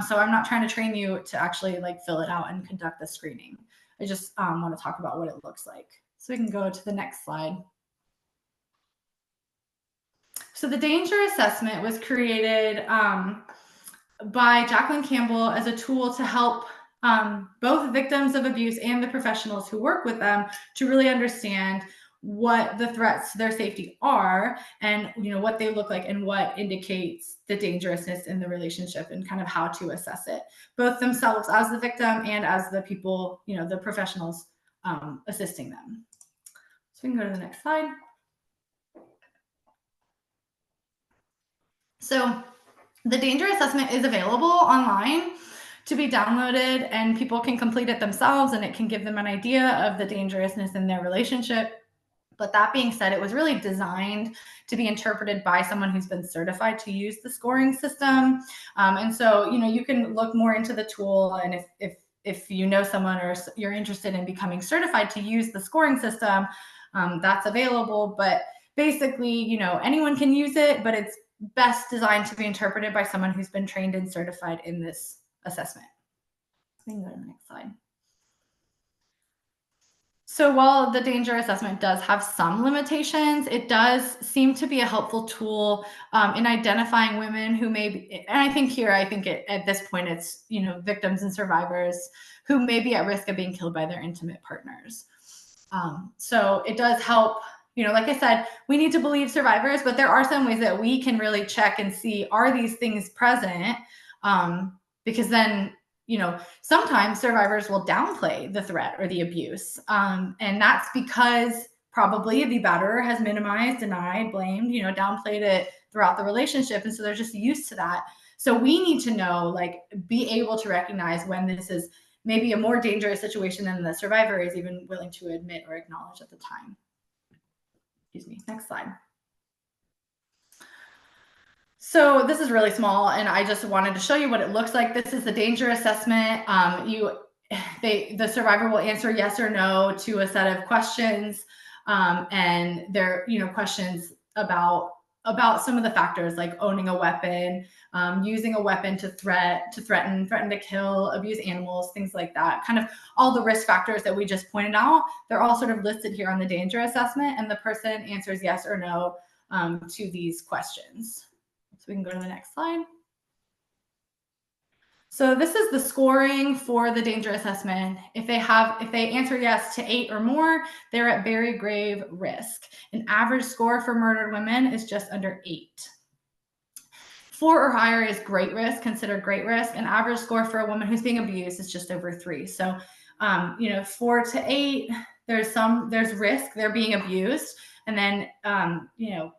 So I'm not trying to train you to actually like fill it out and conduct the screening. I just want to talk about what it looks like. So we can go to the next slide. So the danger assessment was created by Jacqueline Campbell as a tool to help both victims of abuse and the professionals who work with them to really understand what the threats to their safety are, and you know what they look like and what indicates the dangerousness in the relationship, and kind of how to assess it, both themselves as the victim and as the people, you know, the professionals assisting them. So we can go to the next slide. So the danger assessment is available online to be downloaded, and people can complete it themselves, and it can give them an idea of the dangerousness in their relationship. But that being said, it was really designed to be interpreted by someone who's been certified to use the scoring system. And so, you know, you can look more into the tool, and if you know someone or you're interested in becoming certified to use the scoring system, that's available. But basically, you know, anyone can use it, but it's best designed to be interpreted by someone who's been trained and certified in this assessment. We can go to the next slide. So while the danger assessment does have some limitations, it does seem to be a helpful tool in identifying women who may be, and I think at this point, it's, you know, victims and survivors who may be at risk of being killed by their intimate partners. So it does help, you know, like I said, we need to believe survivors, but there are some ways that we can really check and see, are these things present? Because then sometimes survivors will downplay the threat or the abuse. And that's because probably the batterer has minimized, denied, blamed, downplayed it throughout the relationship. And so they're just used to that. So we need to know, like, be able to recognize when this is maybe a more dangerous situation than the survivor is even willing to admit or acknowledge at the time. Excuse me. Next slide. So this is really small, and I just wanted to show you what it looks like. This is the danger assessment. The survivor will answer yes or no to a set of questions, and they're questions about some of the factors, like owning a weapon, using a weapon to threaten to kill, abuse animals, things like that. Kind of all the risk factors that we just pointed out. They're all sort of listed here on the danger assessment, and the person answers yes or no to these questions. So we can go to the next slide. So this is the scoring for the danger assessment. If they answer yes to 8 or more, they're at very grave risk. An average score for murdered women is just under 8. 4 or higher is great risk, considered great risk. An average score for a woman who's being abused is just over 3. So, 4 to 8, there's risk, they're being abused. And then,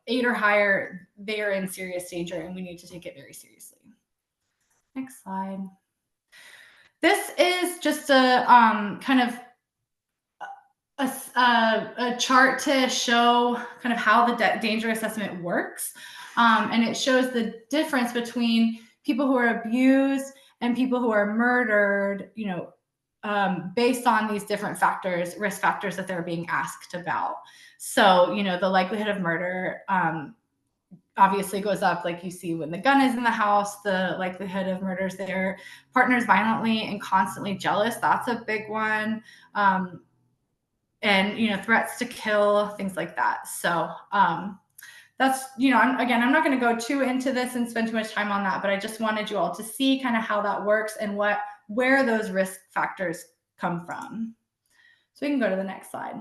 8 or higher, they are in serious danger and we need to take it very seriously. Next slide. This is just a kind of a chart to show kind of how the danger assessment works. And it shows the difference between people who are abused and people who are murdered, based on these different factors, risk factors that they're being asked about. So, the likelihood of murder obviously goes up, like you see when the gun is in the house, the likelihood of murders there. Partners violently and constantly jealous, that's a big one. And, threats to kill, things like that. So that's, I'm not going to go too into this and spend too much time on that, but I just wanted you all to see kind of how that works and where those risk factors come from. So we can go to the next slide.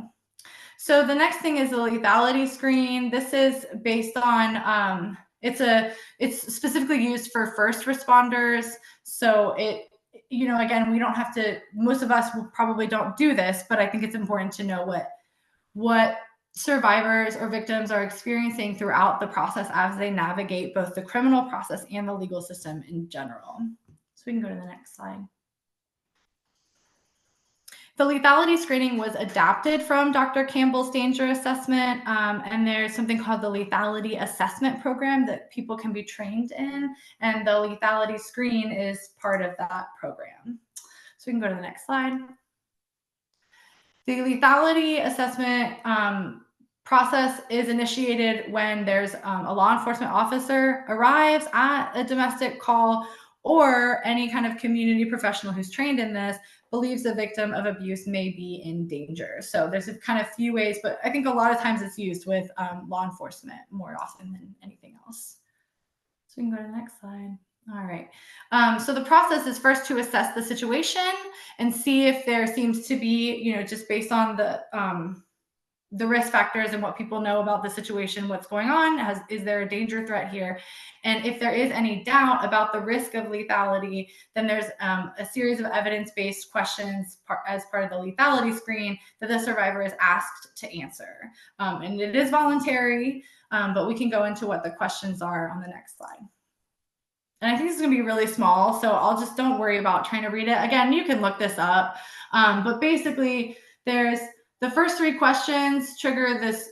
So the next thing is the lethality screen. This is based on, it's specifically used for first responders. So again, we don't have to, most of us probably don't do this, but I think it's important to know what survivors or victims are experiencing throughout the process as they navigate both the criminal process and the legal system in general. So we can go to the next slide. The lethality screening was adapted from Dr. Campbell's danger assessment, and there's something called the lethality assessment program that people can be trained in, and the lethality screen is part of that program. So we can go to the next slide. The lethality assessment process is initiated when there's a law enforcement officer arrives at a domestic call, or any kind of community professional who's trained in this believes the victim of abuse may be in danger. So there's a kind of few ways, but I think a lot of times it's used with law enforcement more often than anything else. So we can go to the next slide. All right. So the process is first to assess the situation and see if there seems to be, just based on the risk factors and what people know about the situation, what's going on, is there a danger threat here? And if there is any doubt about the risk of lethality, then there's a series of evidence-based questions as part of the lethality screen that the survivor is asked to answer. And it is voluntary, but we can go into what the questions are on the next slide. And I think this is gonna be really small, so don't worry about trying to read it. Again, you can look this up, but basically there's the first 3 questions trigger this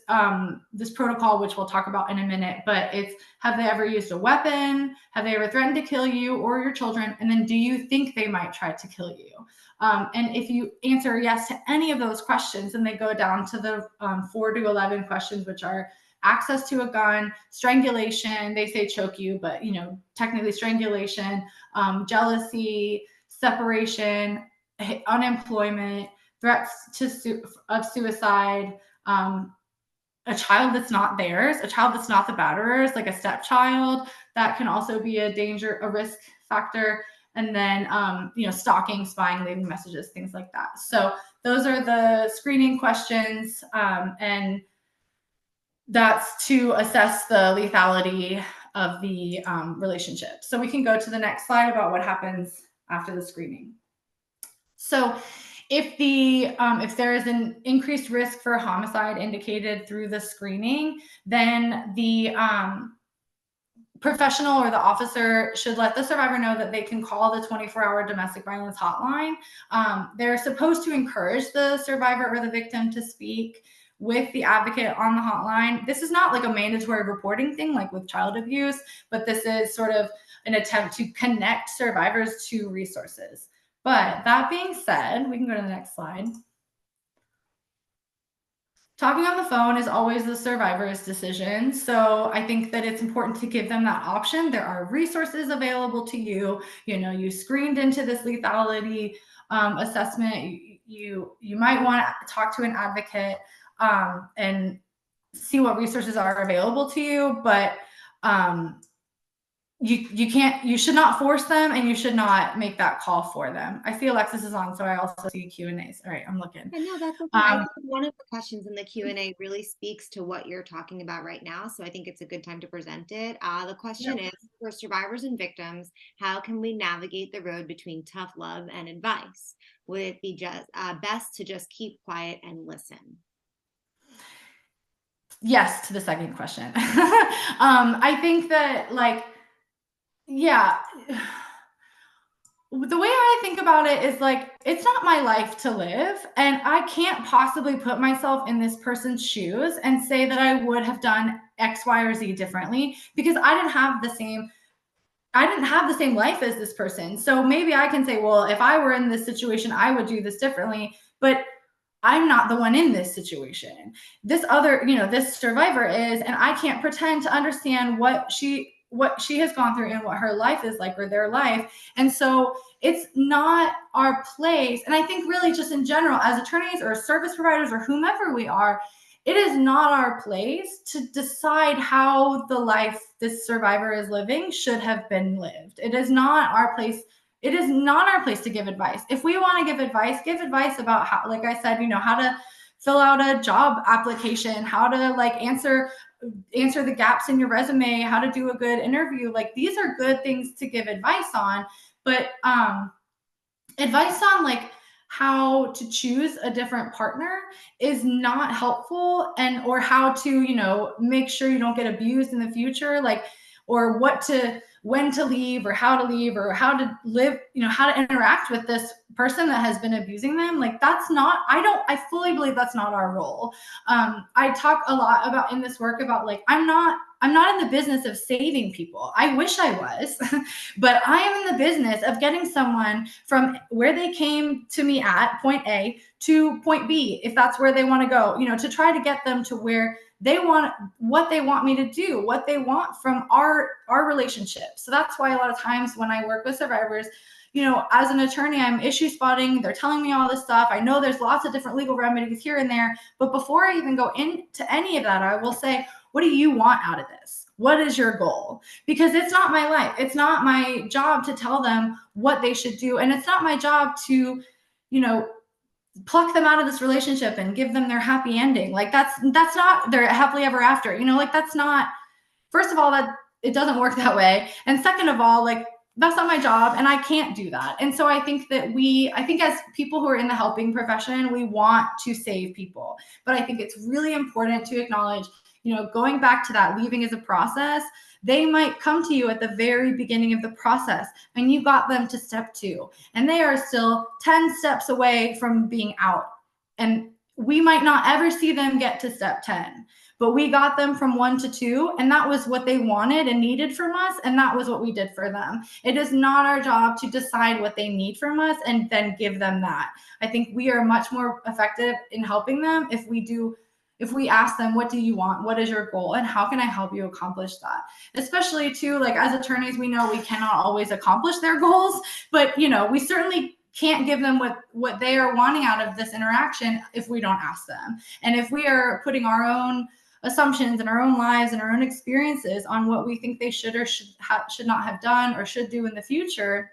this protocol, which we'll talk about in a minute, but it's, have they ever used a weapon? Have they ever threatened to kill you or your children? And then, do you think they might try to kill you? And if you answer yes to any of those questions, then they go down to the 4 to 11 questions, which are access to a gun, strangulation, they say choke you, but technically strangulation, jealousy, separation, unemployment, threats of suicide, a child that's not theirs, a child that's not the batterer's, like a stepchild, that can also be a risk factor. And then, stalking, spying, leaving messages, things like that. So those are the screening questions, and that's to assess the lethality of the relationship. So we can go to the next slide about what happens after the screening. So if there is an increased risk for homicide indicated through the screening, then the professional or the officer should let the survivor know that they can call the 24-hour domestic violence hotline. They're supposed to encourage the survivor or the victim to speak with the advocate on the hotline. This is not like a mandatory reporting thing like with child abuse, but this is sort of an attempt to connect survivors to resources. But that being said, we can go to the next slide. Talking on the phone is always the survivor's decision. So I think that it's important to give them that option. There are resources available to you. You know, you screened into this lethality assessment. You might want to talk to an advocate and see what resources are available to you. But you should not force them, and you should not make that call for them. I see Alexis is on, so I also see Q&As. All right, I'm looking. I know that's okay. I think one of the questions in the Q&A really speaks to what you're talking about right now. So I think it's a good time to present it. The question is, for survivors and victims, how can we navigate the road between tough love and advice? Would it be just best to just keep quiet and listen? Yes, to the second question. I think that, like, yeah, the way I think about it is like, it's not my life to live, and I can't possibly put myself in this person's shoes and say that I would have done X, Y, or Z differently, because I didn't have the same life as this person. So maybe I can say, well, if I were in this situation, I would do this differently, but I'm not the one in this situation. This other, this survivor is, and I can't pretend to understand what she has gone through and what her life is like, or their life. And so it's not our place. And I think really just in general, as attorneys or service providers or whomever we are, it is not our place to decide how the life this survivor is living should have been lived. It is not our place. It is not our place to give advice. If we want to give advice about how, like I said, how to fill out a job application, how to like answer the gaps in your resume, how to do a good interview. Like, these are good things to give advice on, but advice on like how to choose a different partner is not helpful, and or how to make sure you don't get abused in the future, like, or when to leave, or how to leave, or how to live, how to interact with this person that has been abusing them. Like, I fully believe that's not our role. I talk a lot about in this work about like, I'm not in the business of saving people. I wish I was, but I am in the business of getting someone from where they came to me at point A to point B, if that's where they want to go, to try to get them to where they want, what they want me to do, what they want from our relationship. So that's why a lot of times when I work with survivors, as an attorney, I'm issue spotting. They're telling me all this stuff. I know there's lots of different legal remedies here and there, but before I even go into any of that, I will say, what do you want out of this? What is your goal? Because it's not my life. It's not my job to tell them what they should do. And it's not my job to, pluck them out of this relationship and give them their happy ending. Like, that's not their happily ever after, like, that's not, first of all, that it doesn't work that way. And second of all, like, that's not my job, and I can't do that. And so I think that as people who are in the helping profession, we want to save people. But I think it's really important to acknowledge, going back to that, leaving is a process. They might come to you at the very beginning of the process, and you got them to step 2, and they are still 10 steps away from being out. And we might not ever see them get to step 10, but we got them from 1 to 2, and that was what they wanted and needed from us, and that was what we did for them. It is not our job to decide what they need from us and then give them that. I think we are much more effective in helping them if we ask them, what do you want? What is your goal? And how can I help you accomplish that? Especially too, like, as attorneys, we know we cannot always accomplish their goals, but we certainly can't give them what they are wanting out of this interaction if we don't ask them. And if we are putting our own assumptions and our own lives and our own experiences on what we think they should or should not have done or should do in the future,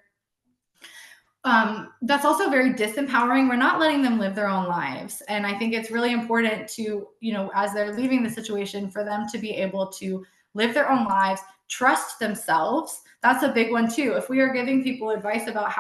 that's also very disempowering. We're not letting them live their own lives. And I think it's really important to, as they're leaving the situation, for them to be able to live their own lives, trust themselves. That's a big one too. If we are giving people advice about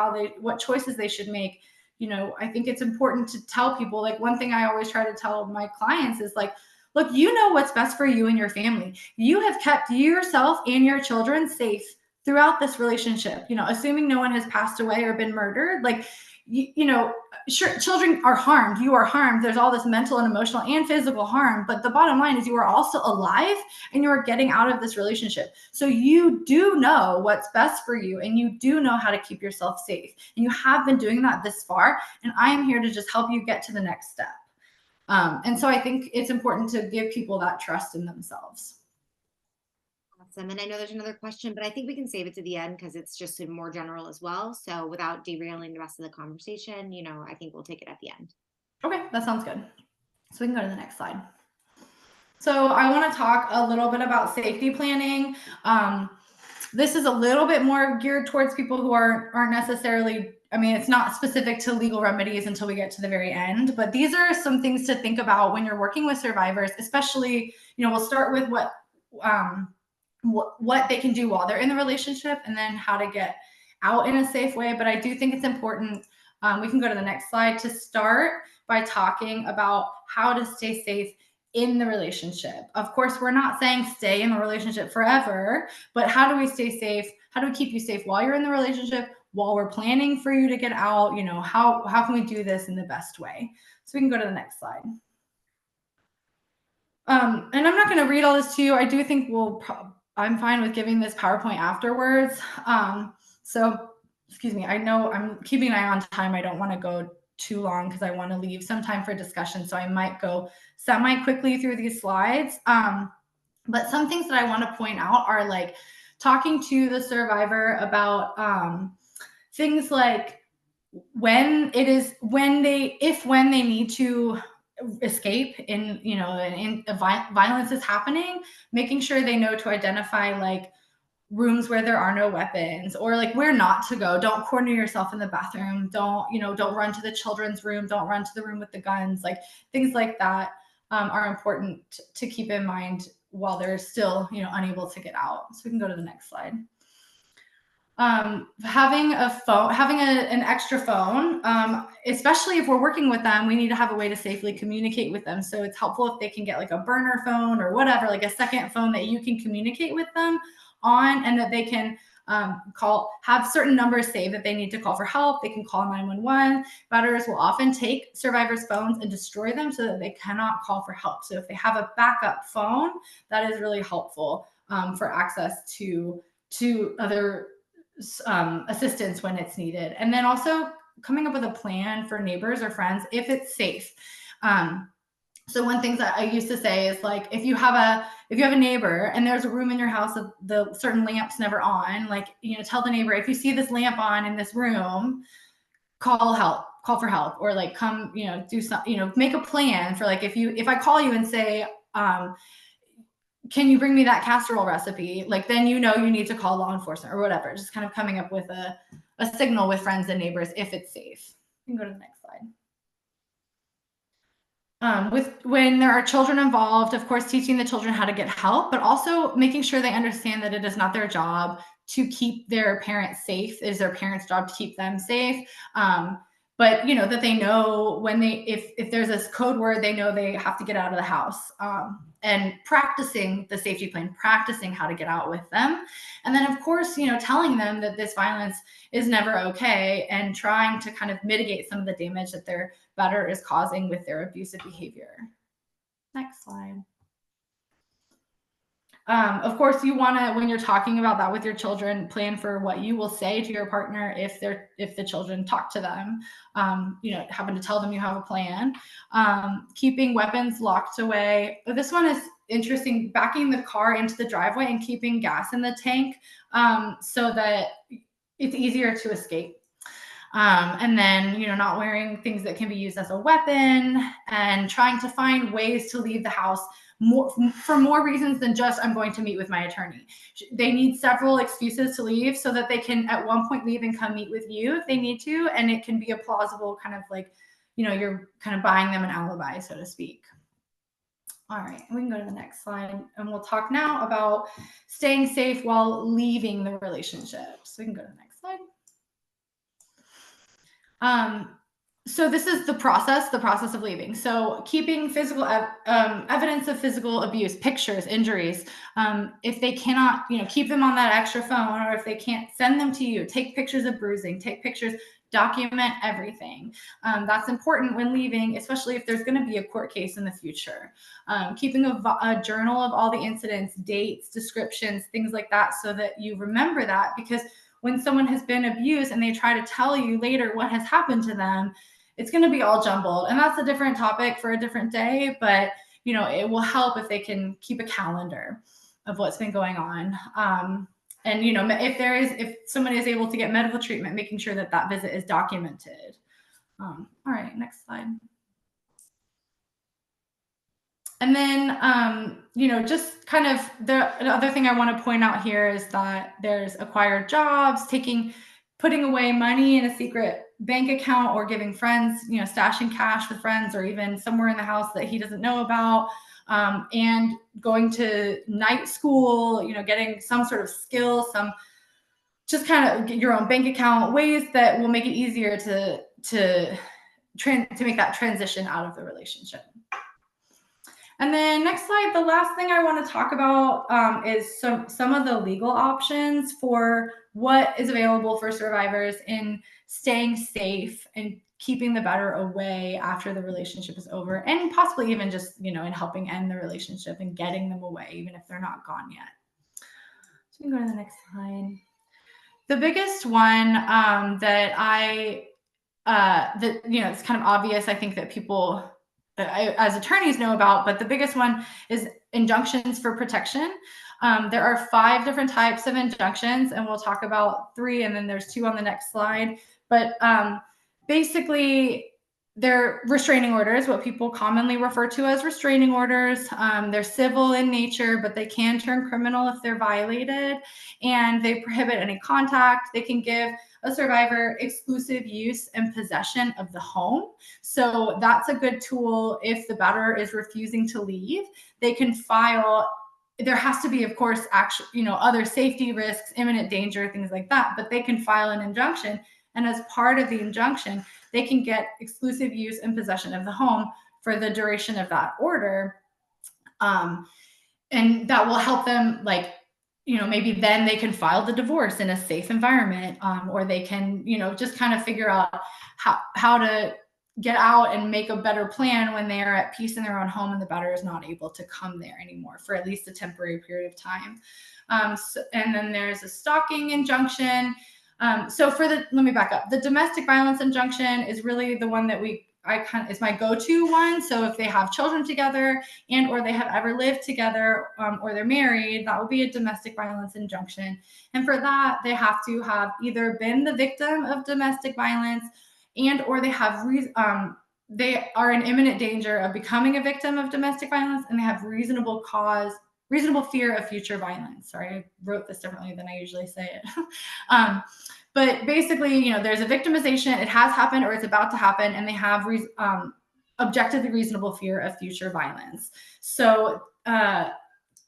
what choices they should make, I think it's important to tell people, like, one thing I always try to tell my clients is like, look, you know what's best for you and your family. You have kept yourself and your children safe throughout this relationship, assuming no one has passed away or been murdered. Like, sure, children are harmed. You are harmed. There's all this mental and emotional and physical harm. But the bottom line is you are also alive and you are getting out of this relationship. So you do know what's best for you and you do know how to keep yourself safe. And you have been doing that this far. And I am here to just help you get to the next step. And so I think it's important to give people that trust in themselves. Awesome. And I know there's another question, but I think we can save it to the end because it's just more general as well. So without derailing the rest of the conversation, I think we'll take it at the end. Okay, that sounds good. So we can go to the next slide. So I want to talk a little bit about safety planning. This is a little bit more geared towards people who aren't necessarily, it's not specific to legal remedies until we get to the very end, but these are some things to think about when you're working with survivors, especially, we'll start with what they can do while they're in the relationship and then how to get out in a safe way. But I do think it's important, we can go to the next slide, to start by talking about how to stay safe in the relationship. Of course, we're not saying stay in the relationship forever, but how do we stay safe? How do we keep you safe while you're in the relationship, while we're planning for you to get out? How can we do this in the best way? So we can go to the next slide. And I'm not going to read all this to you. I do think I'm fine with giving this PowerPoint afterwards. So excuse me, I know I'm keeping an eye on time. I don't want to go too long because I want to leave some time for discussion. So I might go semi quickly through these slides. But some things that I want to point out are like talking to the survivor about things like when they need to escape and violence is happening, making sure they know to identify like rooms where there are no weapons, or like where not to go. Don't corner yourself in the bathroom. Don't run to the children's room. Don't run to the room with the guns. Like things like that are important to keep in mind while they're still, unable to get out. So we can go to the next slide. Having an extra phone, especially if we're working with them, we need to have a way to safely communicate with them. So it's helpful if they can get like a burner phone or whatever, like a second phone that you can communicate with them on, and that they can have certain numbers saved that they need to call for help. They can call 911. Batterers will often take survivors' phones and destroy them so that they cannot call for help. So if they have a backup phone, that is really helpful for access to other assistance when it's needed. And then also coming up with a plan for neighbors or friends if it's safe. So one thing that I used to say is like, if you have a neighbor and there's a room in your house that the certain lamp's never on, like, tell the neighbor, if you see this lamp on in this room, call for help, or like come, do something, make a plan for like, if I call you and say, can you bring me that casserole recipe? Like, then you need to call law enforcement or whatever. Just kind of coming up with a signal with friends and neighbors if it's safe. You can go to the next slide. When there are children involved, of course, teaching the children how to get help, but also making sure they understand that it is not their job to keep their parents safe. It is their parents' job to keep them safe. But that they know when if there's this code word, they know they have to get out of the house, and practicing the safety plan, practicing how to get out with them. And then of course, telling them that this violence is never okay, and trying to kind of mitigate some of the damage that their batterer is causing with their abusive behavior. Next slide. Of course, you want to, when you're talking about that with your children, plan for what you will say to your partner if the children talk to them. Having to tell them you have a plan. Keeping weapons locked away. This one is interesting. Backing the car into the driveway and keeping gas in the tank so that it's easier to escape. And then, not wearing things that can be used as a weapon, and trying to find ways to leave the house for more reasons than just I'm going to meet with my attorney. They need several excuses to leave so that they can at one point leave and come meet with you if they need to. And it can be a plausible kind of like, you're kind of buying them an alibi, so to speak. All right, we can go to the next slide, and we'll talk now about staying safe while leaving the relationship. So we can go to the next slide. So this is the process of leaving. So keeping physical evidence of physical abuse, pictures, injuries. If they cannot, keep them on that extra phone, or if they can't, send them to you. Take pictures of bruising, take pictures, document everything. That's important when leaving, especially if there's going to be a court case in the future. Keeping a journal of all the incidents, dates, descriptions, things like that, so that you remember that, because when someone has been abused and they try to tell you later what has happened to them, it's going to be all jumbled. And that's a different topic for a different day, but it will help if they can keep a calendar of what's been going on. And if someone is able to get medical treatment, making sure that that visit is documented. All right, next slide. And then, just kind of the other thing I want to point out here is that there's acquired jobs, putting away money in a secret bank account, or giving friends, stashing cash with friends, or even somewhere in the house that he doesn't know about, and going to night school, getting some sort of skill, just kind of get your own bank account, ways that will make it easier to make that transition out of the relationship. And then next slide, the last thing I want to talk about is some of the legal options for what is available for survivors in staying safe and keeping the better away after the relationship is over, and possibly even just, in helping end the relationship and getting them away, even if they're not gone yet. So we can go to the next slide. The biggest one it's kind of obvious, I think, that people as attorneys know about, but the biggest one is injunctions for protection. There are 5 different types of injunctions, and we'll talk about 3, and then there's 2 on the next slide. But basically, they're restraining orders, what people commonly refer to as restraining orders. They're civil in nature, but they can turn criminal if they're violated, and they prohibit any contact. They can give a survivor exclusive use and possession of the home. So that's a good tool if the batterer is refusing to leave. They can file. There has to be, of course, other safety risks, imminent danger, things like that, but they can file an injunction. And as part of the injunction, they can get exclusive use and possession of the home for the duration of that order. And that will help them, maybe then they can file the divorce in a safe environment, or they can, just kind of figure out how to get out and make a better plan when they are at peace in their own home and the batterer is not able to come there anymore for at least a temporary period of time. And then there's a stalking injunction. Let me back up. The domestic violence injunction is really the one that is my go-to one. So if they have children together or they have ever lived together, or they're married, that will be a domestic violence injunction. And for that, they have to have either been the victim of domestic violence or they are in imminent danger of becoming a victim of domestic violence, and they have reasonable fear of future violence. Sorry, I wrote this differently than I usually say it. But basically, there's a victimization, it has happened or it's about to happen, and they have objectively reasonable fear of future violence. So, and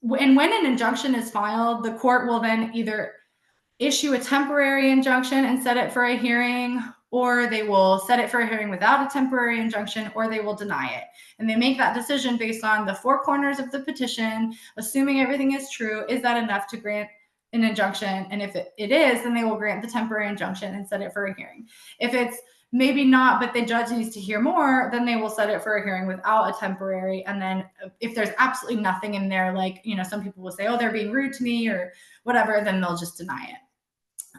when an injunction is filed, the court will then either issue a temporary injunction and set it for a hearing, or they will set it for a hearing without a temporary injunction, or they will deny it. And they make that decision based on the 4 corners of the petition, assuming everything is true. Is that enough to grant an injunction? And if it is, then they will grant the temporary injunction and set it for a hearing. If it's maybe not, but the judge needs to hear more, then they will set it for a hearing without a temporary. And then if there's absolutely nothing in there, some people will say, oh, they're being rude to me or whatever, then they'll just deny it.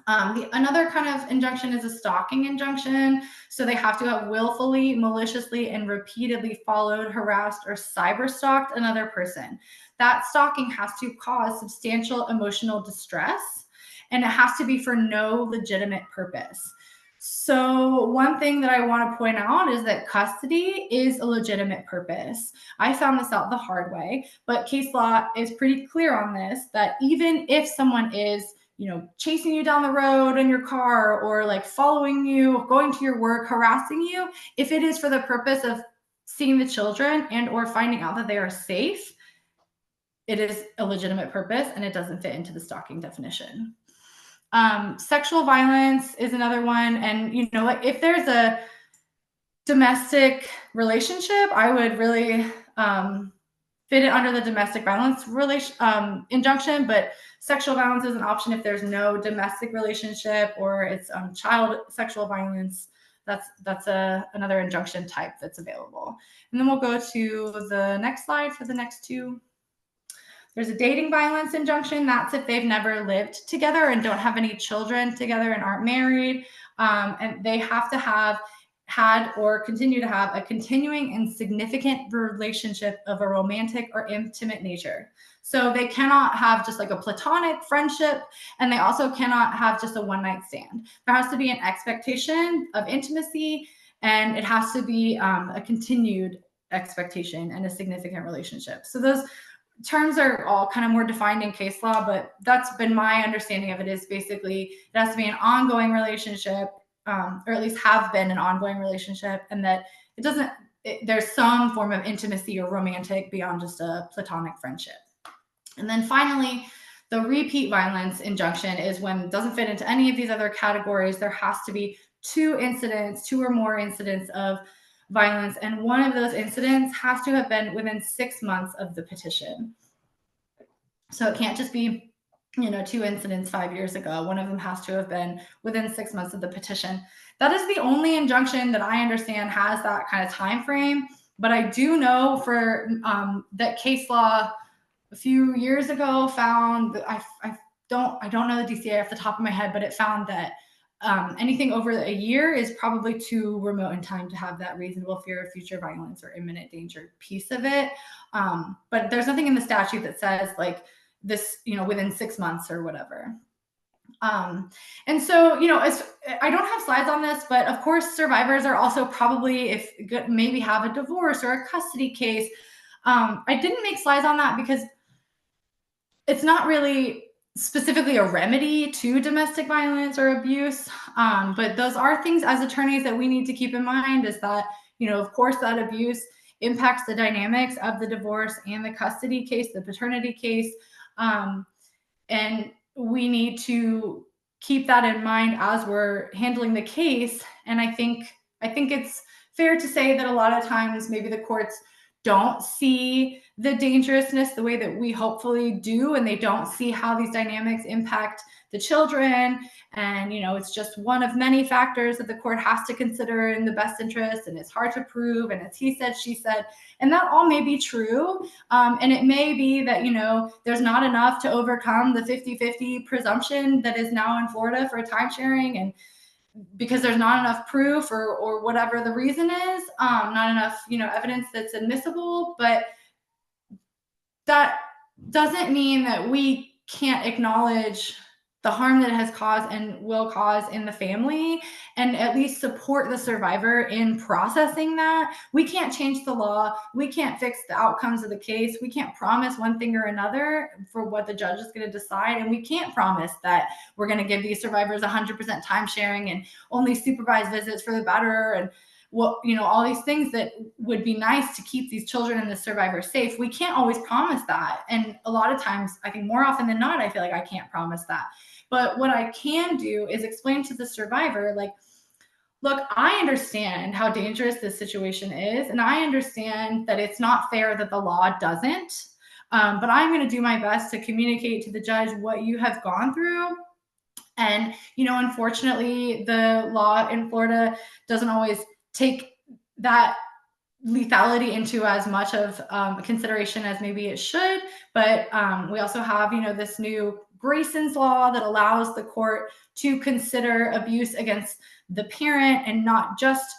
Another kind of injunction is a stalking injunction. So they have to have willfully, maliciously, and repeatedly followed, harassed, or cyber stalked another person. That stalking has to cause substantial emotional distress, and it has to be for no legitimate purpose. So one thing that I want to point out is that custody is a legitimate purpose. I found this out the hard way, but case law is pretty clear on this, that even if someone is chasing you down the road in your car, or following you, going to your work, harassing you, if it is for the purpose of seeing the children and or finding out that they are safe, it is a legitimate purpose and it doesn't fit into the stalking definition. Sexual violence is another one. And, you know, like if there's a domestic relationship, I would really fit it under the domestic violence injunction, but sexual violence is an option if there's no domestic relationship or it's child sexual violence. That's another injunction type that's available. And then we'll go to the next slide for the next two. There's a dating violence injunction. That's if they've never lived together and don't have any children together and aren't married. And they have to have had or continue to have a continuing and significant relationship of a romantic or intimate nature. So they cannot have just like a platonic friendship, and they also cannot have just a one-night stand. There has to be an expectation of intimacy, and it has to be a continued expectation and a significant relationship. So those terms are all kind of more defined in case law, but that's been my understanding of it, is basically it has to be an ongoing relationship, or at least have been an ongoing relationship, and that it doesn't, there's some form of intimacy or romantic beyond just a platonic friendship. And then finally, the repeat violence injunction is when it doesn't fit into any of these other categories. There has to be two or more incidents of violence, and one of those incidents has to have been within 6 months of the petition. So it can't just be, you know, 2 incidents 5 years ago. One of them has to have been within 6 months of the petition. That is the only injunction that I understand has that kind of time frame. But I do know for that case law a few years ago found that I don't know the DCA off the top of my head, but it found that anything over a year is probably too remote in time to have that reasonable fear of future violence or imminent danger piece of it. But there's nothing in the statute that says like this, you know, within 6 months or whatever. And so, you know, I don't have slides on this, but of course, survivors are also probably maybe have a divorce or a custody case. I didn't make slides on that because it's not really specifically a remedy to domestic violence or abuse. But those are things as attorneys that we need to keep in mind, is that, you know, of course, that abuse impacts the dynamics of the divorce and the custody case, the paternity case. And we need to keep that in mind as we're handling the case. And I think it's fair to say that a lot of times maybe the courts don't see the dangerousness the way that we hopefully do, and they don't see how these dynamics impact the children. And, you know, it's just one of many factors that the court has to consider in the best interest, and it's hard to prove, and it's he said, she said, and that all may be true. And it may be that, you know, there's not enough to overcome the 50-50 presumption that is now in Florida for time sharing, and because there's not enough proof or whatever the reason is, not enough, you know, evidence that's admissible. But that doesn't mean that we can't acknowledge the harm that it has caused and will cause in the family, and at least support the survivor in processing that. We can't change the law. We can't fix the outcomes of the case. We can't promise one thing or another for what the judge is going to decide. And we can't promise that we're going to give these survivors 100% time sharing and only supervised visits for the better, and what, you know, all these things that would be nice to keep these children and the survivors safe. We can't always promise that. And a lot of times, I think more often than not, I feel like I can't promise that. But what I can do is explain to the survivor, like, look, I understand how dangerous this situation is, and I understand that it's not fair that the law doesn't, but I'm going to do my best to communicate to the judge what you have gone through. And, you know, unfortunately, the law in Florida doesn't always take that lethality into as much of consideration as maybe it should. But we also have, you know, this new Grayson's law that allows the court to consider abuse against the parent, and not just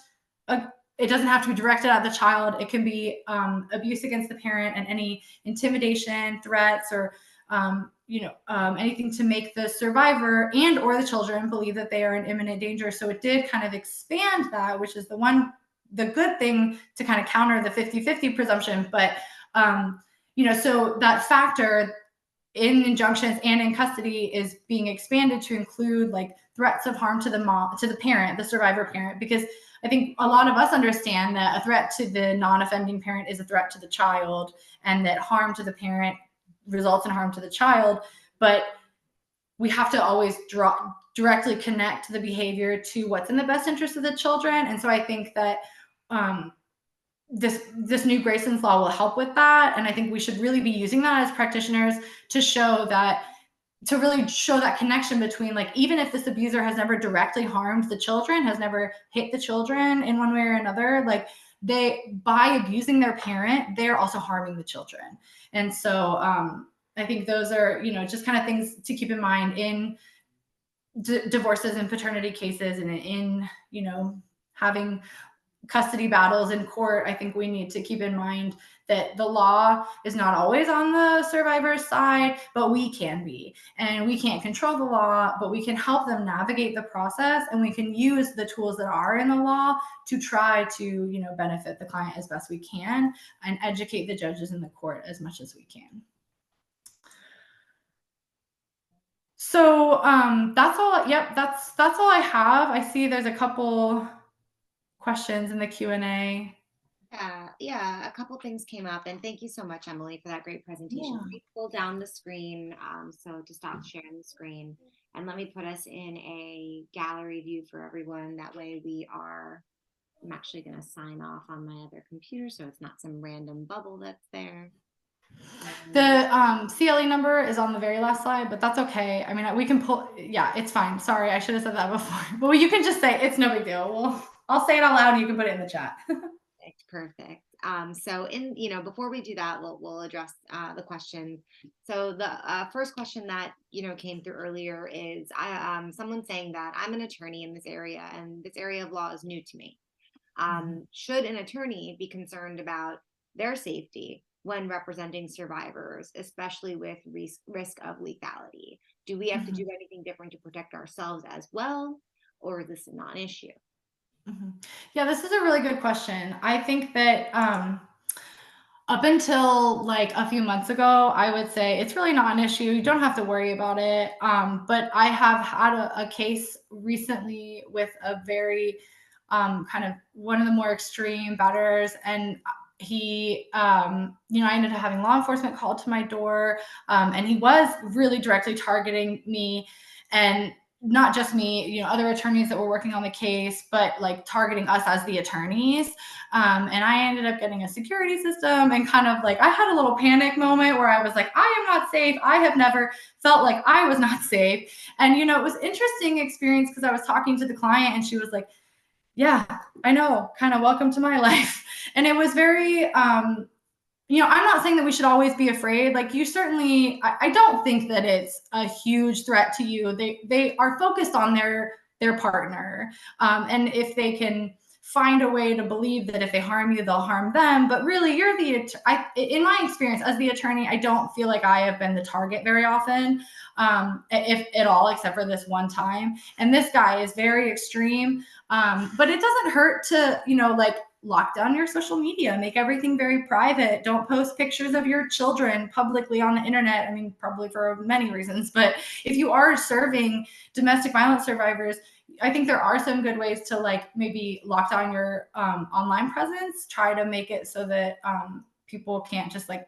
it doesn't have to be directed at the child. It can be abuse against the parent and any intimidation, threats, or anything to make the survivor and or the children believe that they are in imminent danger. So it did kind of expand that, which is the good thing to kind of counter the 50-50 presumption. But so that factor in injunctions and in custody is being expanded to include like threats of harm to the mom, to the parent, the survivor parent, because I think a lot of us understand that a threat to the non-offending parent is a threat to the child, and that harm to the parent results in harm to the child. But we have to always directly connect the behavior to what's in the best interest of the children. And so I think that this new Grayson's law will help with that. And I think we should really be using that as practitioners to show that, to really show that connection between, like, even if this abuser has never directly harmed the children, has never hit the children in one way or another, like, they, by abusing their parent, they're also harming the children. And so I think those are, you know, just kind of things to keep in mind in divorces and paternity cases, and in, you know, having custody battles in court. I think we need to keep in mind that the law is not always on the survivor's side, but we can be. And we can't control the law, but we can help them navigate the process, and we can use the tools that are in the law to try to, you know, benefit the client as best we can, and educate the judges in the court as much as we can. So that's all. Yep, that's all I have. I see there's a couple questions in the Q&A. Yeah, a couple things came up, and thank you so much, Emily, for that great presentation. Let me pull down the screen, so to stop sharing the screen, and let me put us in a gallery view for everyone. That way I'm actually going to sign off on my other computer, so it's not some random bubble that's there. The CLE number is on the very last slide, but that's okay. I mean, we can pull, yeah, it's fine. Sorry, I should have said that before. But you can just say, it's no big deal. I'll say it out loud and you can put it in the chat. Perfect. So before we do that, we'll address the questions. So the first question that, came through earlier is someone saying that I'm an attorney in this area, and this area of law is new to me. Should an attorney be concerned about their safety when representing survivors, especially with risk of lethality? Do we have to do anything different to protect ourselves as well, or is this a non-issue? Yeah, this is a really good question. I think that up until like a few months ago, I would say it's really not an issue. You don't have to worry about it. But I have had a case recently with a very kind of one of the more extreme batters, and he, I ended up having law enforcement called to my door, and he was really directly targeting me, and not just me, other attorneys that were working on the case, but like targeting us as the attorneys. And I ended up getting a security system, and kind of like, I had a little panic moment where I was like, I am not safe. I have never felt like I was not safe. And, it was interesting experience, because I was talking to the client and she was like, yeah, I know, kind of welcome to my life. And it was very, I'm not saying that we should always be afraid. Like, you certainly, I don't think that it's a huge threat to you. They are focused on their partner. And if they can find a way to believe that if they harm you, they'll harm them. But really, you're in my experience as the attorney, I don't feel like I have been the target very often, if at all, except for this one time. And this guy is very extreme. But it doesn't hurt to, like, lock down your social media, make everything very private. Don't post pictures of your children publicly on the internet. I mean, probably for many reasons, but if you are serving domestic violence survivors, I think there are some good ways to, like, maybe lock down your online presence, try to make it so that people can't just, like,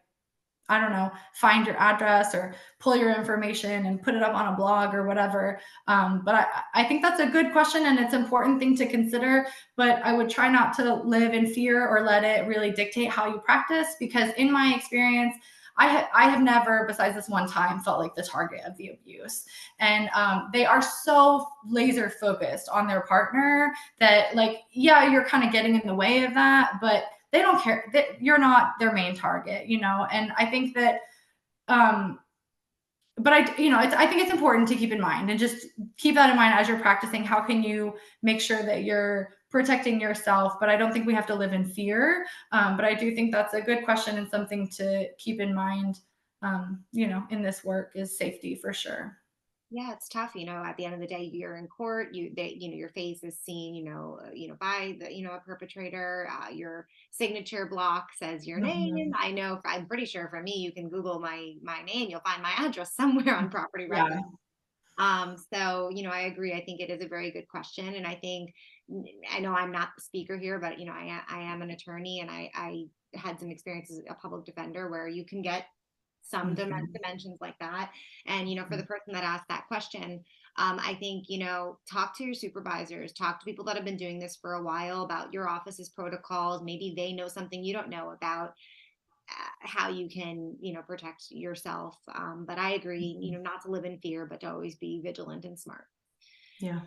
I don't know, find your address or pull your information and put it up on a blog or whatever. But I think that's a good question, and it's an important thing to consider. But I would try not to live in fear or let it really dictate how you practice, because in my experience, I have never, besides this one time, felt like the target of the abuse. And they are so laser focused on their partner that, like, yeah, you're kind of getting in the way of that, but they don't care that you're not their main target, and I think that, but I think it's important to keep in mind, and just keep that in mind as you're practicing. How can you make sure that you're protecting yourself? But I don't think we have to live in fear. But I do think that's a good question, and something to keep in mind, in this work, is safety for sure. Yeah, it's tough. At the end of the day, you're in court. Your face is seen. By a perpetrator. Your signature block says your name. Mhm. I know. I'm pretty sure for me, you can Google my name. You'll find my address somewhere on property records. Yeah. So, I agree. I think it is a very good question. And I know I'm not the speaker here, but, I am an attorney, and I had some experience as a public defender where you can get some Mhm. dimensions like that. And, for the person that asked that question, I think, talk to your supervisors, talk to people that have been doing this for a while about your office's protocols. Maybe they know something you don't know about how you can, protect yourself. But I agree, not to live in fear, but to always be vigilant and smart. Yeah.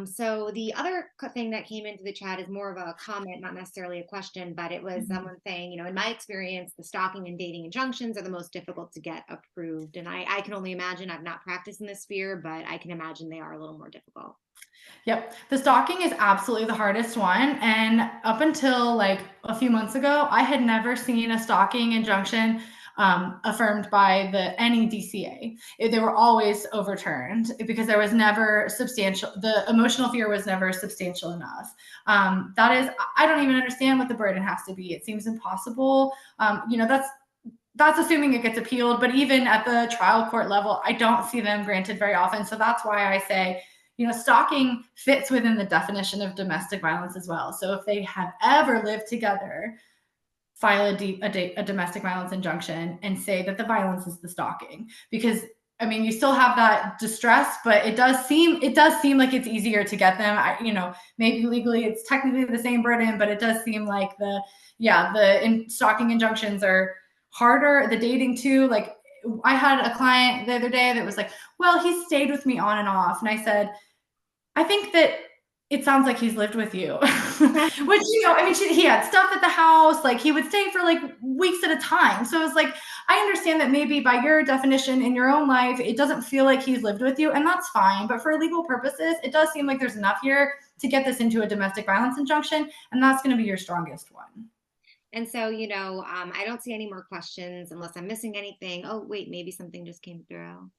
So the other thing that came into the chat is more of a comment, not necessarily a question, but it was someone saying, in my experience, the stalking and dating injunctions are the most difficult to get approved. And I can only imagine, I've not practiced in this sphere, but I can imagine they are a little more difficult. Yep. The stalking is absolutely the hardest one. And up until like a few months ago, I had never seen a stalking injunction affirmed by any DCA. They were always overturned because there was never the emotional fear was never substantial enough. That is, I don't even understand what the burden has to be. It seems impossible. That's assuming it gets appealed, but even at the trial court level, I don't see them granted very often. So that's why I say, stalking fits within the definition of domestic violence as well. So if they have ever lived together, file a domestic violence injunction and say that the violence is the stalking, because you still have that distress, but it does seem like it's easier to get them. Maybe legally it's technically the same burden, but it does seem like stalking injunctions are harder. The dating too, like I had a client the other day that was like, well, he stayed with me on and off. And I said, I think that it sounds like he's lived with you. Which, he had stuff at the house. Like he would stay for like weeks at a time. So it was like, I understand that maybe by your definition in your own life, it doesn't feel like he's lived with you, and that's fine. But for legal purposes, it does seem like there's enough here to get this into a domestic violence injunction. And that's going to be your strongest one. And so, I don't see any more questions unless I'm missing anything. Oh, wait, maybe something just came through.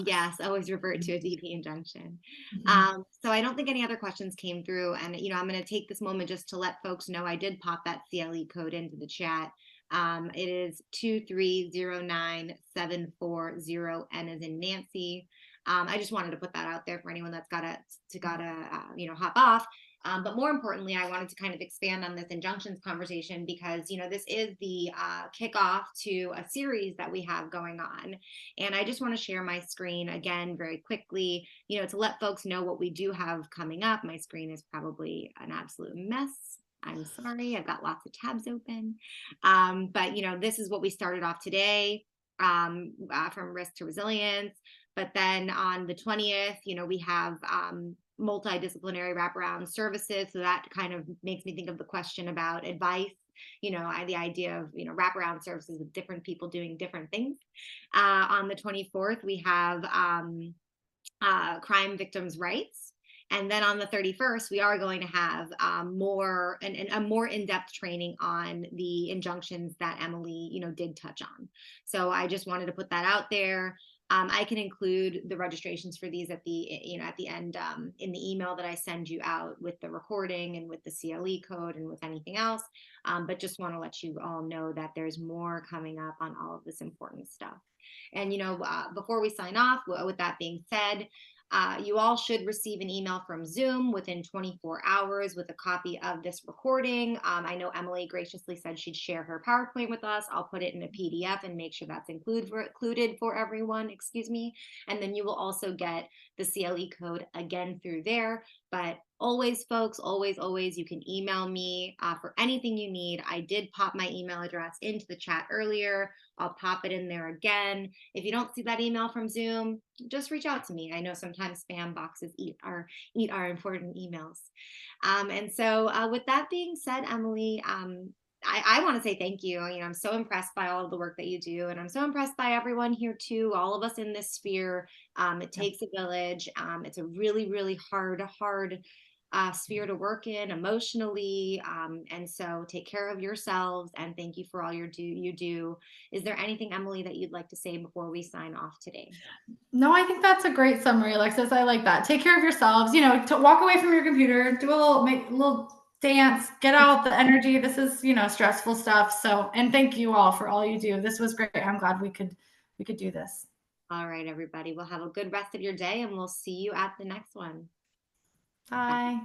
Yes, always revert to a DP injunction. So I don't think any other questions came through. And, I'm going to take this moment just to let folks know I did pop that CLE code into the chat. It is 2309740, N as in Nancy. I just wanted to put that out there for anyone that's gotta hop off. But more importantly, I wanted to kind of expand on this injunctions conversation because, this is the kickoff to a series that we have going on. And I just want to share my screen again very quickly, to let folks know what we do have coming up. My screen is probably an absolute mess. I'm sorry, I've got lots of tabs open. But, this is what we started off today, from risk to resilience. But then on the 20th, we have multidisciplinary wraparound services. So that kind of makes me think of the question about advice. The idea of, wraparound services with different people doing different things. On the 24th, we have crime victims' rights. And then on the 31st, we are going to have a more in-depth training on the injunctions that Emily, did touch on. So I just wanted to put that out there. I can include the registrations for these at the end in the email that I send you out with the recording and with the CLE code and with anything else. But just want to let you all know that there's more coming up on all of this important stuff. And, before we sign off, with that being said, you all should receive an email from Zoom within 24 hours with a copy of this recording. I know Emily graciously said she'd share her PowerPoint with us. I'll put it in a PDF and make sure that's included for everyone, And then you will also get the CLE code again through there. But always, folks, always, you can email me for anything you need. I did pop my email address into the chat earlier. I'll pop it in there again. If you don't see that email from Zoom, just reach out to me. I know sometimes spam boxes eat our important emails. And so with that being said, Emily, I want to say thank you. I'm so impressed by all of the work that you do, and I'm so impressed by everyone here too, all of us in this sphere. It takes a village. It's a really, really hard sphere to work in emotionally. And so take care of yourselves, and thank you for all you do. Is there anything, Emily, that you'd like to say before we sign off today? No, I think that's a great summary, Alexis. I like that. Take care of yourselves, to walk away from your computer, do make a little dance, get out the energy. This is, stressful stuff. So, and thank you all for all you do. This was great. I'm glad we could do this. All right, everybody. Well, have a good rest of your day, and we'll see you at the next one. Bye.